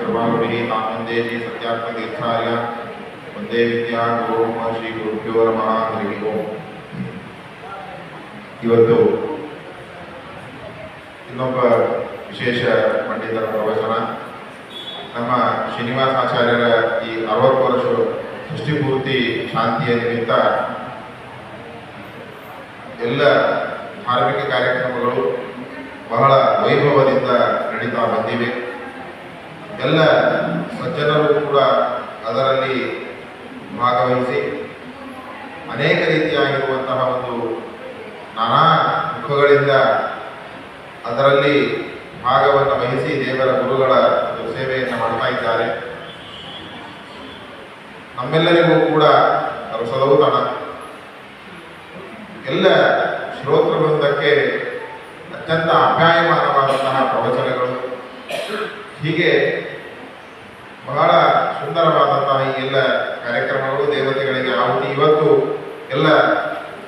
कृपालुभिः तान् वन्दे श्री सत्यात्मतीर्थार्य वन्दे विद्या गुरु श्री गुरुभ्यो नमः हरिः ओम्। ಇವತ್ತು ಇನ್ನೊಬ್ಬ ವಿಶೇಷ ಪಂಡಿತರ ಪ್ರವಚನ ನಮ್ಮ ಶ್ರೀನಿವಾಸಾಚಾರ್ಯರ ಈ 60 ವರ್ಷ ಸೃಷ್ಟಿಪೂರ್ತಿ ಶಾಂತಿಯ ನಿಮಿತ್ತ ಎಲ್ಲ ಧಾರ್ಮಿಕ ಕಾರ್ಯಕ್ರಮಗಳು ಬಹಳ ವೈಭವದಿಂದ ನಡೀತಾ ಬಂದಿವೆ. ಎಲ್ಲ ಸಜ್ಜನರು ಕೂಡ ಅದರಲ್ಲಿ ಭಾಗವಹಿಸಿ ಅನೇಕ ರೀತಿಯಾಗಿರುವಂತಹ ಒಂದು ನಾನಾ ಮುಖಗಳಿಂದ ಅದರಲ್ಲಿ ಭಾಗವನ್ನು ವಹಿಸಿ ದೇವರ ಗುರುಗಳ ಸೇವೆಯನ್ನು ಮಾಡ್ತಾ ಇದ್ದಾರೆ. ನಮ್ಮೆಲ್ಲರಿಗೂ ಕೂಡ ರಸದೌತಣ ಎಲ್ಲ ಶ್ರೋತೃವೃಂದಕ್ಕೆ ಅತ್ಯಂತ ಅಪ್ಯಾಯಮಾನವಾದಂತಹ ಪ್ರವಚನಗಳು, ಹೀಗೆ ಬಹಳ ಸುಂದರವಾದಂತಹ ಈ ಎಲ್ಲ ಕಾರ್ಯಕ್ರಮಗಳು ದೇವತೆಗಳಿಗೆ ಆಹುತಿ. ಇವತ್ತು ಎಲ್ಲ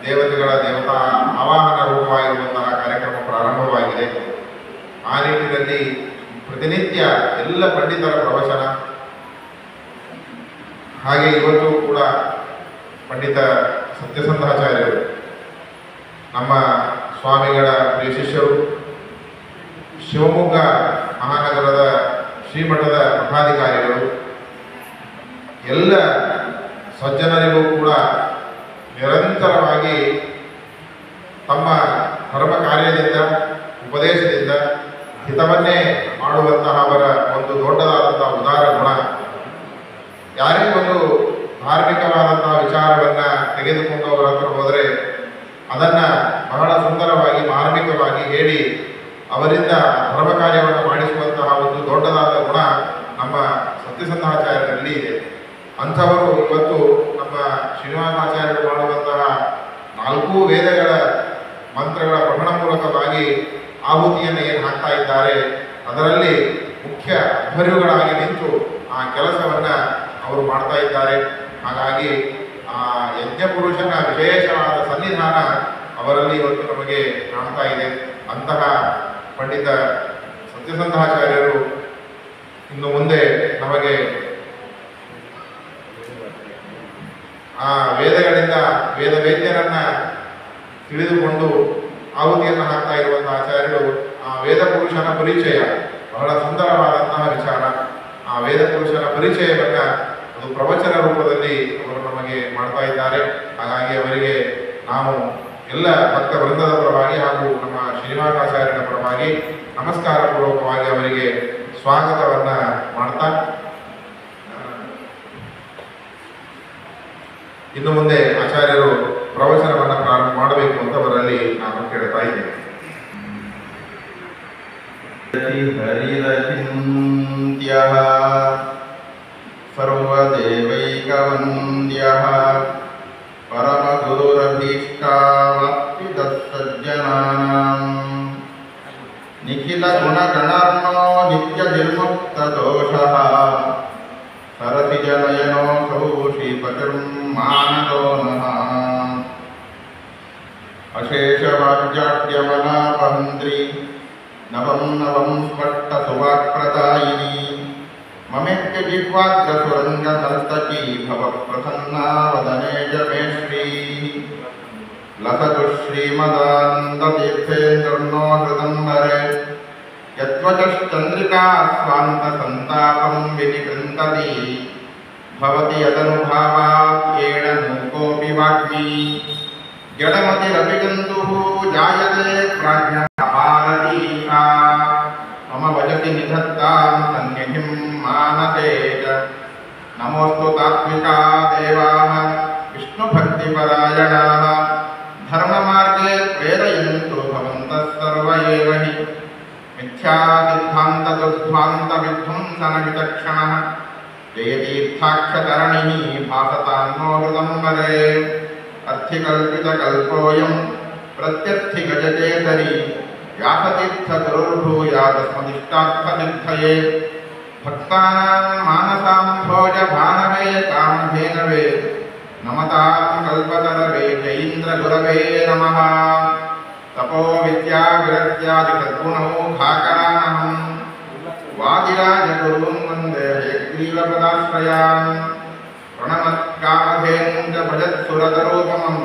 ದೇವತೆಗಳ ದೇವತಾ ಆವಾಹನ ರೂಪವಾಗಿರುವಂತಹ ಕಾರ್ಯಕ್ರಮ ಪ್ರಾರಂಭವಾಗಿದೆ. ಆ ನಿಟ್ಟಿನಲ್ಲಿ ಪ್ರತಿನಿತ್ಯ ಎಲ್ಲ ಪಂಡಿತರ ಪ್ರವಚನ, ಹಾಗೆ ಇವತ್ತು ಕೂಡ ಪಂಡಿತ ಸತ್ಯಸಂಧಾಚಾರ್ಯರು ನಮ್ಮ ಸ್ವಾಮಿಗಳ ಪ್ರಿಯ ಶಿಷ್ಯರು, ಶಿವಮೊಗ್ಗ ಮಹಾನಗರದ ಶ್ರೀಮಠದ ಮಠಾಧಿಕಾರಿಗಳು, ಎಲ್ಲ ಸಜ್ಜನರಿಗೂ ಕೂಡ ನಿರಂತರವಾಗಿ ತಮ್ಮ ಧರ್ಮ ಕಾರ್ಯದಿಂದ ಉಪದೇಶದಿಂದ ಹಿತವನ್ನೇ ಮಾಡುವಂತಹ ಅವರ ಒಂದು ದೊಡ್ಡದಾದಂತಹ ಉದಾರ ಗುಣ. ಯಾರೇ ಒಂದು ಧಾರ್ಮಿಕವಾದಂತಹ ವಿಚಾರವನ್ನು ತೆಗೆದುಕೊಂಡು ಅವರ ಹತ್ರ ಹೋದರೆ ಅದನ್ನು ಬಹಳ ಸುಂದರವಾಗಿ ಮಾರ್ಮಿಕವಾಗಿ ಹೇಳಿ ಅವರಿಂದ ಧರ್ಮ ಕಾರ್ಯವನ್ನು ಮಾಡಿಸುವಂತಹ ಒಂದು ದೊಡ್ಡದಾದ ಗುಣ ನಮ್ಮ ಸತ್ಯಸಂಧಾಚಾರ್ಯರಲ್ಲಿ ಇದೆ. ಅಂಥವರು ಇವತ್ತು ನಮ್ಮ ಶ್ರೀನಿವಾಸಾಚಾರ್ಯರು ಮಾಡುವಂತಹ 4 ವೇದಗಳ ಮಂತ್ರಗಳ ಪಠಣ ಮೂಲಕವಾಗಿ ಆಹುತಿಯನ್ನು ಏನು ಹಾಕ್ತಾ ಇದ್ದಾರೆ, ಅದರಲ್ಲಿ ಮುಖ್ಯ ಅಧ್ವರ್ಯುಗಳಾಗಿ ನಿಂತು ಆ ಕೆಲಸವನ್ನು ಅವರು ಮಾಡ್ತಾ ಇದ್ದಾರೆ. ಹಾಗಾಗಿ ಆ ಯಜ್ಞಪುರುಷನ ವಿಶೇಷವಾದ ಸನ್ನಿಧಾನ ಅವರಲ್ಲಿ ಇವತ್ತು ನಮಗೆ ಕಾಣ್ತಾ ಇದೆ. ಅಂತಹ ಪಂಡಿತ ಸತ್ಯಸಂಧಾಚಾರ್ಯರು ಇನ್ನು ಮುಂದೆ ನಮಗೆ ಆ ವೇದಗಳಿಂದ ವೇದವೇದ್ಯರನ್ನ ತಿಳಿದುಕೊಂಡು ಆಹುತಿಯನ್ನು ಹಾಕ್ತಾ ಇರುವಂತಹ ಆಚಾರ್ಯರು ಆ ವೇದ ಪುರುಷನ ಪರಿಚಯ ಬಹಳ ಸುಂದರವಾದಂತಹ ವಿಚಾರ. ಆ ವೇದ ಪುರುಷನ ಪರಿಚಯವನ್ನು ಅದು ಪ್ರವಚನ ರೂಪದಲ್ಲಿ ಅವರು ನಮಗೆ ಮಾಡ್ತಾ ಇದ್ದಾರೆ. ಹಾಗಾಗಿ ಅವರಿಗೆ ನಾವು ಎಲ್ಲ ಭಕ್ತ ವೃಂದದ ಪರವಾಗಿ ಹಾಗೂ ನಮ್ಮ ಶ್ರೀನಿವಾಸಾಚಾರ್ಯರ ಪರವಾಗಿ ನಮಸ್ಕಾರ ಪೂರ್ವಕವಾಗಿ ಅವರಿಗೆ ಸ್ವಾಗತವನ್ನು ಮಾಡ್ತಾ, ಇನ್ನು ಮುಂದೆ ಆಚಾರ್ಯರು ಪ್ರವಚನವನ್ನು ಪ್ರಾರಂಭ ಮಾಡಬೇಕು ಅಂತ ಅವರಲ್ಲಿ ನಾನು ಕೇಳ್ತಾ ಇದ್ದೇನೆ. ಹರಿರಚಿಂತ್ಯಃ ಸರ್ವದೇವೈಕವಂದ್ಯಃ ಪರಮಗುರುರಭೀಷ್ಟಾವಪ್ತಿತಃ ಸಜ್ಜನಾನಾಂ ನಿಖಿಲ ಗುಣಗಣರ್ಣೋ ನಿತ್ಯನಿರ್ಮುಕ್ತದೋಷಃ ಸರಸಿಜನಯನೋऽಸೌ ಶ್ರೀಪತಿರ್ಮಾನದೋ ನಃ ಅಶೇಷವಾಗ್ಯಾಡ್ಯಮಲಾಪಹಂತ್ರಿ ನವಂ ನವಂ ಸ್ಪಷ್ಟಸುವಾಕ್ಪ್ರದಾಯಿನಿ ಮಮೆತ್ಯ ಜಿಹ್ವಾಗ್ರಸುರಂಗನರ್ತಕೀ ಭವ ಪ್ರಸನ್ನಾ ವದನೆ ಜಮೇ ಶ್ರೀ ಲಸತು ಶ್ರೀಮದಾನಂದತೀರ್ಥೇಂದ್ರನೋ ಹೃದಂಬರೆ ಯತ್ವಚಶ್ಚಂದ್ರಿಕಾ ಸ್ವಾಂತಸಂತಾಪಂ ವಿನಿಕೃಂತತಿ ಭವತಿ ಯದನುಭಾವಾತ್ ಏಣ ಮೂಕೋಪಿ ವಾಗ್ಮಿ ಜಡಮತಿರಪಿಗಂತುಃ ಜಾಯತೆ ಪ್ರಾಜ್ಞಃ ಭಾರತೀ ಸಾ ಮಮ ವಚಸಿ ನಿಧತ್ತಾಂ ಸನ್ನಿಧಿಂ ಮಾನಸೇ ಚ ನಮೋऽस्तु ತಾತ್ವಿಕಾ ದೇವಾಃ ವಿಷ್ಣುಭಕ್ತಿಪರಾಯಣಾಃ ಧರ್ಮಮಾರ್ಗೇ ಪ್ರೇರಯन्तु ಭವಂತಃ ಸರ್ವ ಏವ ಹಿ ಮಿಥ್ಯಾ ಸಿದ್ಧಾಂತದುಧ್ವಾಂತ ವಿಧ್ವಂಸನ ವಿಚಕ್ಷಣಃ ಜಯತೀರ್ಥಾಕ್ಷತರಣಿ ಭಾಸತಾನ್ನೋ ಹೃದಂಬರೆ ಅರ್ಥಿಕಲ್ಪಿತಕಲ್ಪೋಯಂ ಪ್ರತ್ಯರ್ಥಿಗಜಕೇಸರಿ ವ್ಯಾಸತೀರ್ಥಗುರುರ್ಭೂಯಾದಸ್ಮದಿಷ್ಟಾರ್ಥಸಿದ್ಧಯೇ ಭಕ್ತಾನಾಂ ಮಾನಸಾಂಭೋಜ ಭಾನವೇ ಕಾಮಧೇನವೇ ನಮತಾಂ ಕಲ್ಪತರವೇ ಜೈಂದ್ರಗುರವೇ ನಮಃ ತಪೋ ವಿದ್ಯಾ ವಿರಕ್ತ್ಯಾದಿ ಸದ್ಗುಣೌ ಘಾಕರಾನಹಂ ವಾದಿರಾಜಗುರುಂ ವಂದೇ ಹಯಗ್ರೀವಪದಾಶ್ರಯಾನ್ ಪ್ರಣಮತ್ಕಾಮಧೇನುಂಚ ಭಜತ್ಸುರತರೂಪಮಂ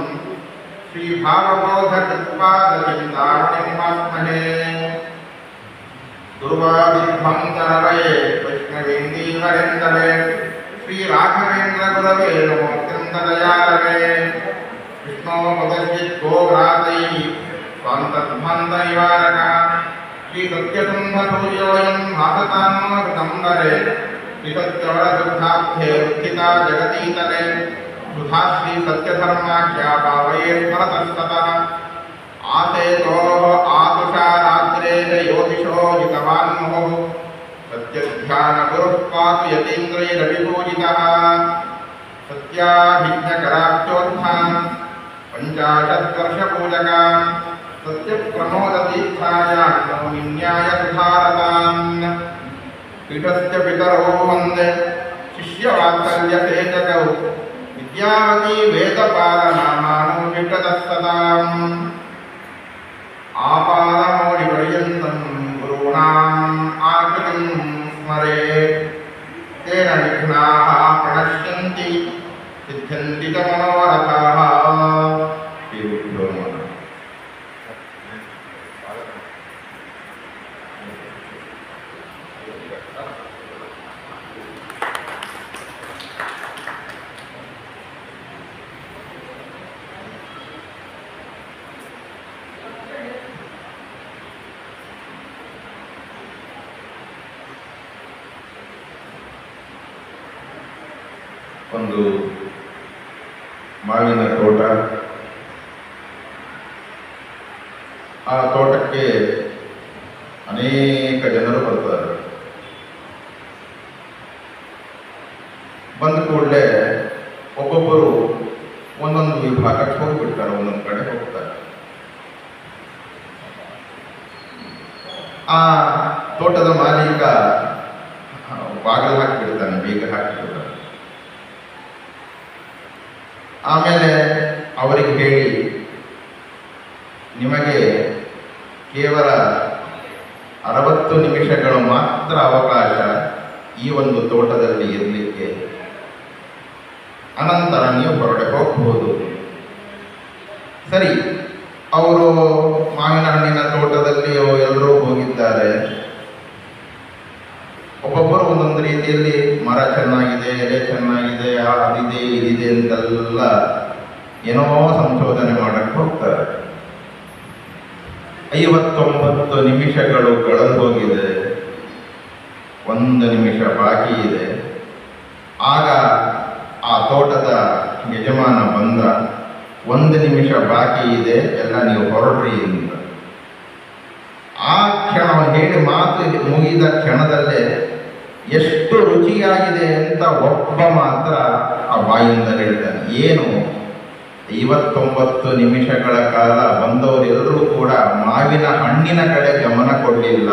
ಶ್ರೀಭಾವಬೋಧಕೃತ್ಪಾದಚಿಂತಾಮಣಿಮಾತ್ಮನೇ ದುರ್ವಾದಿಭ್ಯಂ ತರವಯೇ ವೈಷ್ಣವೇಂದೀವರೆಂದವೇ ಶ್ರೀರಾಘವೇಂದ್ರ ಗುರವೇ ನಮೋತ್ಯಂತದಯಾಳವೇ ವಿಷ್ಣೋ ಪದಶ್ಚಿತ್ತೋ ಭ್ರಾತೈ ಸ್ವಾಂತಧ್ವಂತ ನಿವಾರಕ ಶ್ರೀ ಸತ್ಯಸಂಧಸೂರ್ಯೋಯಂ ಭಾಸತಾನ್ಮೃತಂಬರೆ ಶ್ರೀ ಸತ್ಯವರದುರ್ಧಾಬ್ಧೇ ಉತ್ಥಿತಾ ಜಗತೀತಲೆ ಸುಧಾ ಶ್ರೀ ಸತ್ಯಧರ್ಮಾಖ್ಯಾ ಭಾವಯೇ ಸ್ಮರತಸ್ತತಃ ಆಸೇತೋಃ ಆತುಷಾರಾತ್ರೇಯ ಯೋಗಿಶೋ ಜಿತವಾನ್ ಮುಹುಃ ಸತ್ಯಧ್ಯಾನ ಗುರುಃ ಪಾತು ಯತೀಂದ್ರೈರವಿಪೂಜಿತಃ ಸತ್ಯಾಭಿಜ್ಞಕರಾಬ್ಜೋತ್ಥಾನ್ ಪಂಚಾಶದ್ವರ್ಷಪೂಜಕಾನ್ ಸತ್ಯಪ್ರಮೋದತೀರ್ಥಾಯಾನ್ ನೌಮಿನ್ಯಾಯ ಸುಧಾರತಾನ್ ಪೀಠಸ್ಯ ಪಿತರೋ ವಂದೇ ಶಿಷ್ಯವಾತ್ಸಲ್ಯಸೇಚಕೌ ವಿದ್ಯಾವತಿ ವೇದಪಾಲನಾಮಾನೋ ವಿಟತಃಸತಾಂ ಆಪಾದಮೌಲಿಪರ್ಯಂತಂ ಗುರುಣಾಂ ಆಕೃತಿಂ ಸ್ಮರೇತ್ ತೇನ ವಿಘ್ನಾಃ ಪ್ರಣಶ್ಯಂತಿ ಸಿದ್ಧ್ಯಂತಿ ಚ ಮನೋರಥಾಃ. ಶ್ರೀಗುರುಭ್ಯೋ ನಮಃ. ಒಂದು ಮಾವಿನ ತೋಟ. ಆ ತೋಟಕ್ಕೆ ಅನೇಕ ಜನರು ಬರ್ತಾರೆ. ಬಂದ ಕೂಡಲೇ ಒಬ್ಬೊಬ್ಬರು ಒಂದೊಂದು ವಿಭಾಗಕ್ಕೆ ಹೋಗ್ಬಿಡ್ತಾರೆ, ಒಂದೊಂದು ಕಡೆ ಹೋಗ್ತಾರೆ. ಆ ತೋಟದ ಮಾಲೀಕ ಬಾಗಿಲು ಹಾಕಿಬಿಡ್ತಾನೆ, ಬೀಗ ಹಾಕಿಬಿಡ್ತಾನೆ. ಆಮೇಲೆ ಅವರಿಗೆ ಹೇಳಿ, ನಿಮಗೆ ಕೇವಲ 60 ನಿಮಿಷಗಳು ಮಾತ್ರ ಅವಕಾಶ ಈ ಒಂದು ತೋಟದಲ್ಲಿ ಇರಲಿಕ್ಕೆ, ಅನಂತರ ನೀವು ಹೊರಡೆ ಹೋಗಬಹುದು. ಸರಿ, ಅವರು ಮಾವಿನ ಹಣ್ಣಿನ ತೋಟದಲ್ಲಿ ಎಲ್ಲರೂ ಹೋಗಿದ್ದಾರೆ. ಒಬ್ಬೊಬ್ಬರು ಒಂದೊಂದು ರೀತಿಯಲ್ಲಿ ಮರ ಚೆನ್ನಾಗಿದೆ, ಎಲೆ ಚೆನ್ನಾಗಿದೆ, ಅದಿದೆ ಇದಿದೆ ಅಂತೆಲ್ಲ ಏನೋ ಸಂಶೋಧನೆ ಮಾಡಕ್ಕೆ ಹೋಗ್ತಾರೆ. 59 ನಿಮಿಷಗಳು ಕಳೆದು ಹೋಗಿದೆ, 1 ನಿಮಿಷ ಬಾಕಿ ಇದೆ. ಆಗ ಆ ತೋಟದ ಯಜಮಾನ ಬಂದ, 1 ನಿಮಿಷ ಬಾಕಿ ಇದೆ, ಎಲ್ಲ ನೀವು ಹೊರಡ್ರಿ ಅಂತ. ಆ ಕ್ಷಣ ಹೇಳಿ ಮಾತು ಮುಗಿದ ಕ್ಷಣದಲ್ಲೇ ಎಷ್ಟು ರುಚಿಯಾಗಿದೆ ಅಂತ ಒಬ್ಬ ಮಾತ್ರ ಆ ಬಾಯಿಂದ ಹೇಳ್ತಾನೆ. ಏನು 59 ನಿಮಿಷಗಳ ಕಾಲ ಬಂದವರೆಲ್ಲರೂ ಕೂಡ ಮಾವಿನ ಹಣ್ಣಿನ ಕಡೆ ಗಮನ ಕೊಡಲಿಲ್ಲ.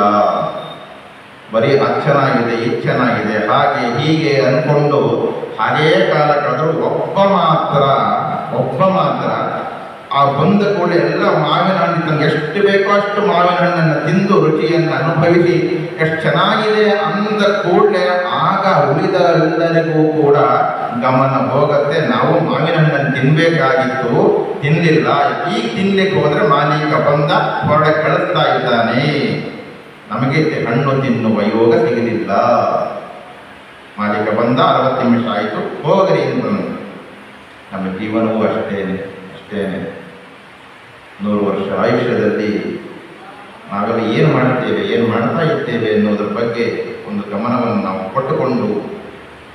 ಬರೀ ಅದು ಚೆನ್ನಾಗಿದೆ, ಇದು ಚೆನ್ನಾಗಿದೆ, ಹಾಗೆ ಹೀಗೆ ಅಂದ್ಕೊಂಡು ಹಾಗೇ ಕಾಲ ಕಳೆದ್ರು. ಒಬ್ಬ ಮಾತ್ರ ಆ ಬಂದ ಕೂಡ ಎಲ್ಲ ಮಾವಿನ ಹಣ್ಣು ತನಗೆ ಎಷ್ಟು ಬೇಕೋ ಅಷ್ಟು ಮಾವಿನ ಹಣ್ಣನ್ನು ತಿಂದು ರುಚಿಯನ್ನು ಅನುಭವಿಸಿ ಎಷ್ಟು ಚೆನ್ನಾಗಿದೆ ಅಂದ ಕೂಡಲೇ ಆಗ ಉಳಿದ ಎಲ್ಲರಿಗೂ ಕೂಡ ಗಮನ ಹೋಗುತ್ತೆ. ನಾವು ಮಾವಿನ ಹಣ್ಣನ್ನು ತಿನ್ನಬೇಕಾಗಿತ್ತು, ತಿನ್ನಲಿಲ್ಲ. ಈಗ ತಿನ್ಲಿಕ್ಕೆ ಹೋದರೆ ಮಾಲೀಕ ಬಂದ ಹೊರಡೆ ಕಳಿಸ್ತಾ ಇದ್ದಾನೆ, ನಮಗೆ ಹಣ್ಣು ತಿನ್ನುವ ಯೋಗ ಸಿಗಲಿಲ್ಲ. ಮಾಲೀಕ ಬಂದ, 60 ನಿಮಿಷ ಆಯಿತು, ಹೋಗರಿ ಅಂತ. ನಮ್ಮ ಜೀವನವೂ ಅಷ್ಟೇನೆ. 100 ವರ್ಷ ಆಯುಷ್ಯದಲ್ಲಿ ನಾವೆಲ್ಲ ಏನು ಮಾಡ್ತೇವೆ, ಏನು ಮಾಡ್ತಾ ಇದ್ದೇವೆ ಅನ್ನೋದ್ರ ಬಗ್ಗೆ ಒಂದು ಗಮನವನ್ನು ನಾವು ಕೊಟ್ಟುಕೊಂಡು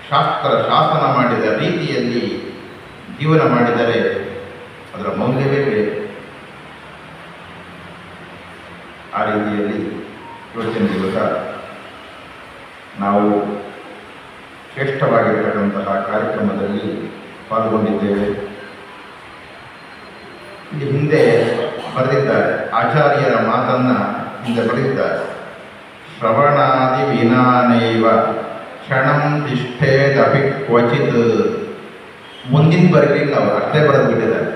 ಶಾಸನ ಮಾಡಿದ ರೀತಿಯಲ್ಲಿ ಜೀವನ ಮಾಡಿದರೆ ಅದರ ಮೌಲ್ಯವೇ ಬೇರೆ. ಆ ರೀತಿಯಲ್ಲಿ ಇವತ್ತಿನ ದಿವಸ ನಾವು ಶ್ರೇಷ್ಠವಾಗಿರ್ತಕ್ಕಂತಹ ಕಾರ್ಯಕ್ರಮದಲ್ಲಿ ಪಾಲ್ಗೊಂಡಿದ್ದೇವೆ. ಇಲ್ಲಿ ಹಿಂದೆ ಬರೆದಿದ್ದಾರೆ, ಆಚಾರ್ಯರ ಮಾತನ್ನು ಹಿಂದೆ ಬರೆದಿದ್ದಾರೆ. ಶ್ರವಣಾದಿ ವಿನಾನೈವ ಕ್ಷಣಂ ತಿಷ್ಠೇದಪಿ ಕ್ವಚಿತ್. ಮುಂದಿನ ಬರಲಿಲ್ಲ, ಅವರು ಅಷ್ಟೇ ಬರೆದು ಬಿಟ್ಟಿದ್ದಾರೆ.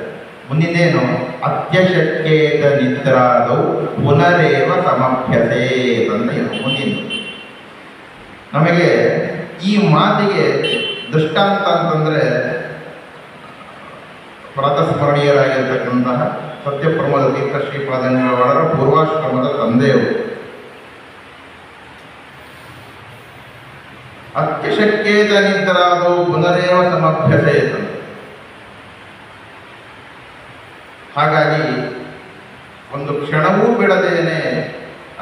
ಮುಂದಿನೇನು? ಅತ್ಯಶಕ್ಯೇತ ನಿದ್ರಾದೌ ಪುನರೇವ ಸಮಭ್ಯಸೇತ್ ಅಂತ ಮುಂದಿನ ನಮಗೆ ಈ ಮಾತಿಗೆ ದೃಷ್ಟಾಂತ ಅಂತಂದರೆ ಪ್ರಾತಸ್ಮರಣೀಯರಾಗಿರ್ತಕ್ಕಂತಹ ಸತ್ಯಪ್ರಮೋದ ತೀರ್ಥ ಶ್ರೀಪಾದಂಗಳವರ ಪೂರ್ವಾಶ್ರಮದ ತಂದೆಯವರು. ಅತ್ಯಶಕ್ಯೇತ ನಿದ್ರಾದೋ ಪುನರೇವ ಸಮಭ್ಯಸೇತ. ಹಾಗಾಗಿ ಒಂದು ಕ್ಷಣವೂ ಬಿಡದೇನೆ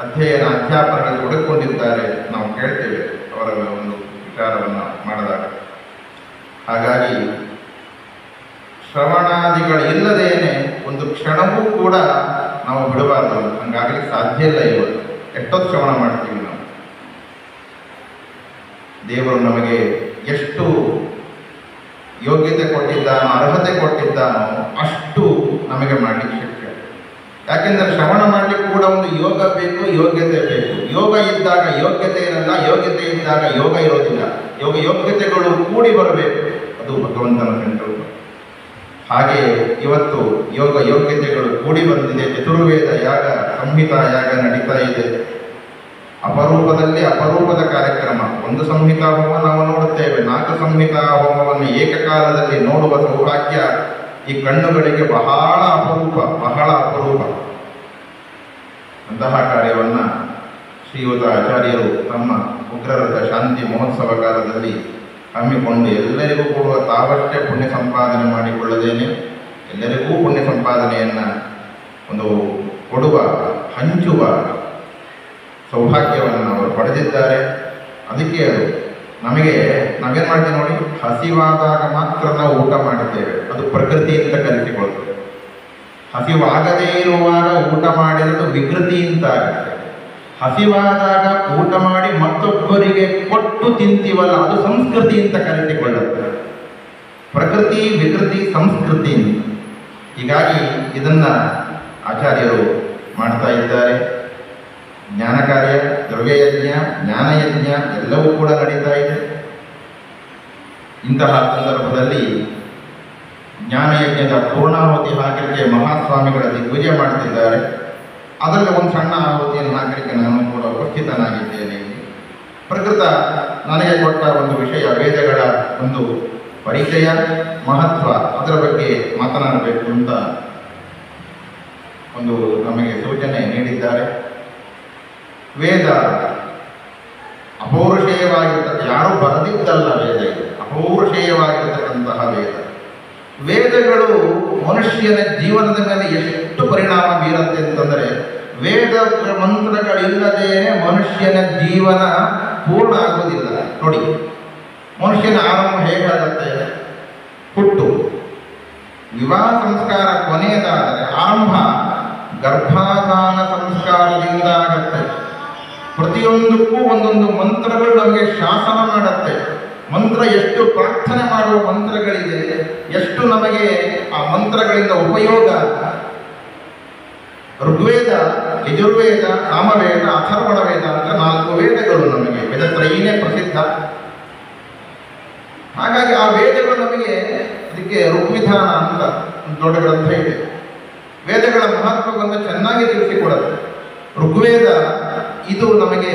ಅಧ್ಯಾಪನಗಳಲ್ಲಿ ತೊಡಗಿಕೊಂಡಿದ್ದಾರೆ. ನಾವು ಕೇಳ್ತೇವೆ ಅವರ ಒಂದು ವಿಚಾರವನ್ನು ಮಾಡಿದಾಗ. ಹಾಗಾಗಿ ಶ್ರವಣಾದಿಗಳು ಇಲ್ಲದೇನೆ ಒಂದು ಕ್ಷಣವೂ ಕೂಡ ನಾವು ಬಿಡಬಾರ್ದು. ಹಂಗಾಗಲಿಕ್ಕೆ ಸಾಧ್ಯ ಇಲ್ಲ. ಇವತ್ತು ಎಷ್ಟೊತ್ತು ಶ್ರವಣ ಮಾಡ್ತೀವಿ ನಾವು. ದೇವರು ನಮಗೆ ಎಷ್ಟು ಯೋಗ್ಯತೆ ಕೊಟ್ಟಿದ್ದಾನೋ, ಅರ್ಹತೆ ಕೊಟ್ಟಿದ್ದಾನೋ ಅಷ್ಟು ನಮಗೆ ಮಾಡಲಿಕ್ಕೆ ಶಕ್ಯ. ಯಾಕೆಂದರೆ ಶ್ರವಣ ಮಾಡಲಿಕ್ಕೆ ಕೂಡ ಒಂದು ಯೋಗ ಬೇಕು, ಯೋಗ್ಯತೆ ಬೇಕು. ಯೋಗ ಇದ್ದಾಗ ಯೋಗ್ಯತೆ ಇರಲ್ಲ, ಯೋಗ್ಯತೆ ಇದ್ದಾಗ ಯೋಗ ಇರೋದಿಲ್ಲ. ಯೋಗ್ಯತೆಗಳು ಕೂಡಿ ಬರಬೇಕು. ಅದು ಭಗವಂತನ ಸಂಕಲ್ಪ. ಹಾಗೆ ಇವತ್ತು ಯೋಗ್ಯತೆಗಳು ಕೂಡಿ ಬಂದಿದೆ. ಚತುರ್ವೇದ ಯಾಗ, ಸಂಹಿತಾ ಯಾಗ ನಡೀತಾ ಇದೆ. ಅಪರೂಪದಲ್ಲಿ ಅಪರೂಪದ ಕಾರ್ಯಕ್ರಮ. ಒಂದು ಸಂಹಿತಾ ಹೋಮ ನಾವು ನೋಡುತ್ತೇವೆ, 4 ಸಂಹಿತಾ ಹೋಮವನ್ನು ಏಕಕಾಲದಲ್ಲಿ ನೋಡುವ ಸೌಭಾಗ್ಯ ಈ ಕಣ್ಣುಗಳಿಗೆ ಬಹಳ ಅಪರೂಪ, ಬಹಳ ಅಪರೂಪ. ಅಂತಹ ಕಾರ್ಯವನ್ನು ಶ್ರೀಯುತ ಆಚಾರ್ಯರು ತಮ್ಮ ಉಗ್ರರಥ ಶಾಂತಿ ಮಹೋತ್ಸವ ಕಾಲದಲ್ಲಿ ಹಮ್ಮಿಕೊಂಡು ಎಲ್ಲರಿಗೂ ಕೊಡುವ, ತಾವಷ್ಟೇ ಪುಣ್ಯ ಸಂಪಾದನೆ ಮಾಡಿಕೊಳ್ಳದೇನೆ ಎಲ್ಲರಿಗೂ ಪುಣ್ಯ ಸಂಪಾದನೆಯನ್ನು ಒಂದು ಕೊಡುವ, ಹಂಚುವ ಸೌಭಾಗ್ಯವನ್ನು ಅವರು ಪಡೆದಿದ್ದಾರೆ. ಅದಕ್ಕೆ ಅದು ನಮಗೆ ನಾವೇನು ಮಾಡ್ತೀವಿ ನೋಡಿ, ಹಸಿವಾದಾಗ ಮಾತ್ರ ನಾವು ಊಟ ಮಾಡುತ್ತೇವೆ. ಅದು ಪ್ರಕೃತಿಯಿಂದ ಕಲಿಸಿಕೊಳ್ತೇವೆ. ಹಸಿವಾಗದೇ ಇರುವಾಗ ಊಟ ಮಾಡಿರೋದು ವಿಕೃತಿ ಅಂತ ಆಗುತ್ತೆ. ಹಸಿವಾದಾಗ ಊಟ ಮಾಡಿ ಮತ್ತೊಬ್ಬರಿಗೆ ಕೊಟ್ಟು ತಿಂತೀವಲ್ಲ, ಅದು ಸಂಸ್ಕೃತಿ ಅಂತ ಕರೆಸಿಕೊಳ್ಳುತ್ತೆ. ಪ್ರಕೃತಿ, ವಿಕೃತಿ, ಸಂಸ್ಕೃತಿ. ಹೀಗಾಗಿ ಇದನ್ನು ಆಚಾರ್ಯರು ಮಾಡ್ತಾ ಇದ್ದಾರೆ. ಜ್ಞಾನ ಕಾರ್ಯ, ದ್ರವ್ಯಯಜ್ಞ, ಜ್ಞಾನಯಜ್ಞ ಎಲ್ಲವೂ ಕೂಡ ನಡೀತಾ ಇದೆ. ಇಂತಹ ಸಂದರ್ಭದಲ್ಲಿ ಜ್ಞಾನಯಜ್ಞದ ಪೂರ್ಣಾಹುತಿ ಹಾಕಲಿಕ್ಕೆ ಮಹಾಸ್ವಾಮಿಗಳ ದಿಗ್ವಿಜಯ ಮಾಡ್ತಿದ್ದಾರೆ. ಅದರಲ್ಲಿ ಒಂದು ಸಣ್ಣ ಆಹುತಿಯನ್ನು ಹಾಕಲಿಕ್ಕೆ ನಾನು ಕೂಡ ಉಪಸ್ಥಿತನಾಗಿದ್ದೇನೆ. ಪ್ರಕೃತ ನನಗೆ ಕೊಟ್ಟ ಒಂದು ವಿಷಯ, ವೇದಗಳ ಒಂದು ಪರಿಚಯ, ಮಹತ್ವ, ಅದರ ಬಗ್ಗೆ ಮಾತನಾಡಬೇಕು ಅಂತ ಒಂದು ನಮಗೆ ಸೂಚನೆ ನೀಡಿದ್ದಾರೆ. ವೇದ ಅಪೌರುಷೇಯವಾಗಿರ್ತಕ್ಕ, ಯಾರೂ ಬರೆದಿದ್ದಲ್ಲ ವೇದ, ಇದು ಅಪೌರುಷೇಯವಾಗಿರ್ತಕ್ಕಂತಹ ವೇದ. ವೇದಗಳು ಮನುಷ್ಯನ ಜೀವನದ ಮೇಲೆ ಎಷ್ಟು ಪರಿಣಾಮ ಬೀರುತ್ತೆ ಅಂತಂದರೆ, ವೇದ ಮಂತ್ರಗಳಿಲ್ಲದೇನೆ ಮನುಷ್ಯನ ಜೀವನ ಪೂರ್ಣ ಆಗುವುದಿಲ್ಲ. ನೋಡಿ, ಮನುಷ್ಯನ ಆರಂಭ ಹೇಗಾಗುತ್ತೆ? ಹುಟ್ಟು, ವಿವಾಹ ಸಂಸ್ಕಾರ ಕೊನೆಯದಾದರೆ ಆರಂಭ ಗರ್ಭಾಧಾನ ಸಂಸ್ಕಾರದಿಂದ ಆಗುತ್ತೆ. ಪ್ರತಿಯೊಂದಕ್ಕೂ ಒಂದೊಂದು ಮಂತ್ರಗಳು ನಮಗೆ ಶಾಸನ ಮಾಡುತ್ತೆ. ಮಂತ್ರ ಎಷ್ಟು ಪ್ರಾರ್ಥನೆ ಮಾಡುವ ಮಂತ್ರಗಳಿದೆ, ಎಷ್ಟು ನಮಗೆ ಆ ಮಂತ್ರಗಳಿಂದ ಉಪಯೋಗ. ಋಗ್ವೇದ, ಯಜುರ್ವೇದ, ಸಾಮವೇದ, ಅಥರ್ವಣ ವೇದ ಅಂತ 4 ವೇದಗಳು ನಮಗೆ, ವೇದತ್ರಯೀನೇ ಪ್ರಸಿದ್ಧ. ಹಾಗಾಗಿ ಆ ವೇದಗಳು ನಮಗೆ, ಅದಕ್ಕೆ ಋಗ್ವಿಧಾನ ಅಂತ ಒಂದು ದೊಡ್ಡ ಗ್ರಂಥ ಇದೆ. ವೇದಗಳ ಮಹತ್ವವನ್ನು ಚೆನ್ನಾಗಿ ತಿಳಿಸಿಕೊಡುತ್ತೆ. ಋಗ್ವೇದ ಇದು ನಮಗೆ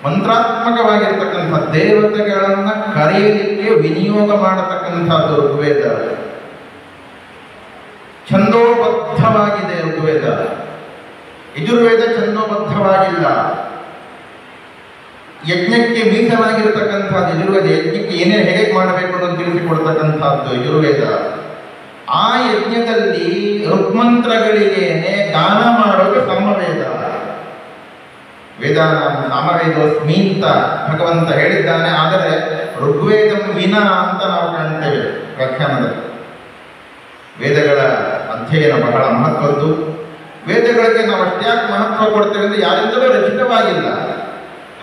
ಮಂತ್ರಾತ್ಮಕವಾಗಿರ್ತಕ್ಕಂಥ ದೇವತೆಗಳನ್ನು ಕರೆಯಲಿಕ್ಕೆ ವಿನಿಯೋಗ ಮಾಡತಕ್ಕಂಥದ್ದು ಋಗ್ವೇದ. ಛಂದೋಬದ್ಧವಾಗಿದೆ ಋಗ್ವೇದ. ಯಜುರ್ವೇದ ಛಂದೋಬದ್ಧವಾಗಿಲ್ಲ. ಯಜ್ಞಕ್ಕೆ ಮೀಸಲಾಗಿರ್ತಕ್ಕಂಥದ್ದು ಯಜುರ್ವೇದ. ಯಜ್ಞಕ್ಕೆ ಏನೇನು ಹೇಗೆ ಮಾಡಬೇಕು ಅನ್ನೋದು ತಿಳಿಸಿಕೊಡ್ತಕ್ಕಂಥದ್ದು ಯಜುರ್ವೇದ. ಆ ಯಜ್ಞದಲ್ಲಿ ಋಗ್ಮಂತ್ರಗಳಿಗೇನೆ ದಾನ ಮಾಡೋದು ಸಾಮವೇದ. ವೇದಾನ ಸಾಮವೇದೋಸ್ಮಿ ಅಂತ ಭಗವಂತ ಹೇಳಿದ್ದಾನೆ. ಆದರೆ ಋಗ್ವೇದಂ ವಿನಾ ಅಂತ ನಾವು ಕಾಣ್ತೇವೆ ವ್ಯಾಖ್ಯಾನದಲ್ಲಿ. ವೇದಗಳ ಅಧ್ಯಯನ ಬಹಳ ಮಹತ್ವದ್ದು. ವೇದಗಳಿಗೆ ನಾವು ಅಷ್ಟ್ಯಾಕೆ ಮಹತ್ವ ಕೊಡ್ತೇವೆ ಅಂದರೆ, ಯಾರಿಂದಲೂ ರಚಿತವಾಗಿಲ್ಲ.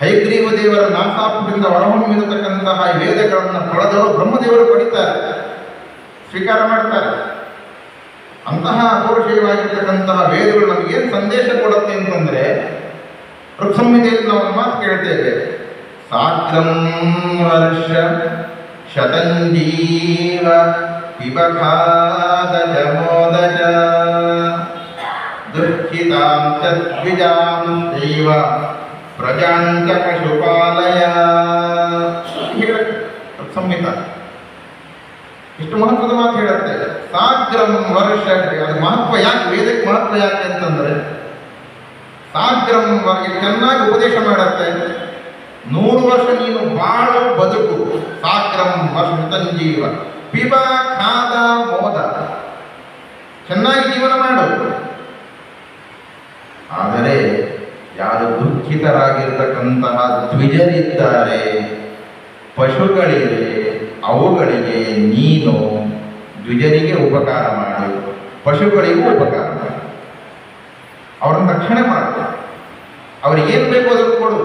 ಹೈಗ್ರೀವ ದೇವರ ನಾಸಾಪುರದಿಂದ ಹೊರಹೊಮ್ಮಿರತಕ್ಕಂತಹ ಈ ವೇದಗಳನ್ನು ಪಡೆದವರು ಬ್ರಹ್ಮದೇವರು ಪಡಿತಾರೆ, ಸ್ವೀಕಾರ ಮಾಡ್ತಾರೆ. ಅಂತಹ ಅಪೌರುಷೇಯವಾಗಿರ್ತಕ್ಕಂತಹ ವೇದಗಳು ನಮಗೇನು ಸಂದೇಶ ಕೊಡುತ್ತೆ ಅಂತಂದರೆ, ಋಕ್ಸಂಹಿತೆಯಲ್ಲಿ ನಾವು ಒಂದು ಮಾತು ಕೇಳ್ತೇವೆ, ಸಾಗ್ರಂ ವರ್ಷ ಶತಂಜೀವ ಪಿಬಖಾದ ಜಮೋದಜ ದುಃಖಿತಾಂ ಚ ದ್ವಿಜಾಂ ದೈವ ಪ್ರಜಾಂಚ ಪಶುಪಾಲಯ ಹೇಳುತ್ತೆ ಸಂಹಿತ. ಇಷ್ಟು ಮಹತ್ವದ ಮಾತು ಹೇಳುತ್ತೆ. ಸಾಗ್ರಂ ವರ್ಷ, ಅದು ಮಹತ್ವ ಯಾಕೆ, ವೇದಕ್ಕೆ ಮಹತ್ವ ಯಾಕೆ ಅಂತಂದ್ರೆ ಸಾಗ್ರಂ ಚೆನ್ನಾಗಿ ಉಪದೇಶ ಮಾಡುತ್ತೆ. 100 ವರ್ಷ ನೀನು ಬಾಳು ಬದುಕು, ಸಾಗ್ರಂ ವರ್ಷ ತಂಜೀವ ಪಿಬ ಖಾದ ಮೋದ, ಚೆನ್ನಾಗಿ ಜೀವನ ಮಾಡು. ಆದರೆ ಯಾರು ದುಃಖಿತರಾಗಿರ್ತಕ್ಕಂತಹ ದ್ವಿಜರಿದ್ದಾರೆ, ಪಶುಗಳಿವೆ, ಅವುಗಳಿಗೆ ನೀನು ದ್ವಿಜರಿಗೆ ಉಪಕಾರ ಮಾಡು, ಪಶುಗಳಿಗೂ ಉಪಕಾರ ಮಾಡು, ಅವರನ್ನು ರಕ್ಷಣೆ ಮಾಡು, ಅವ್ರಿಗೆ ಏನು ಬೇಕು ಅದನ್ನು ಕೊಡು.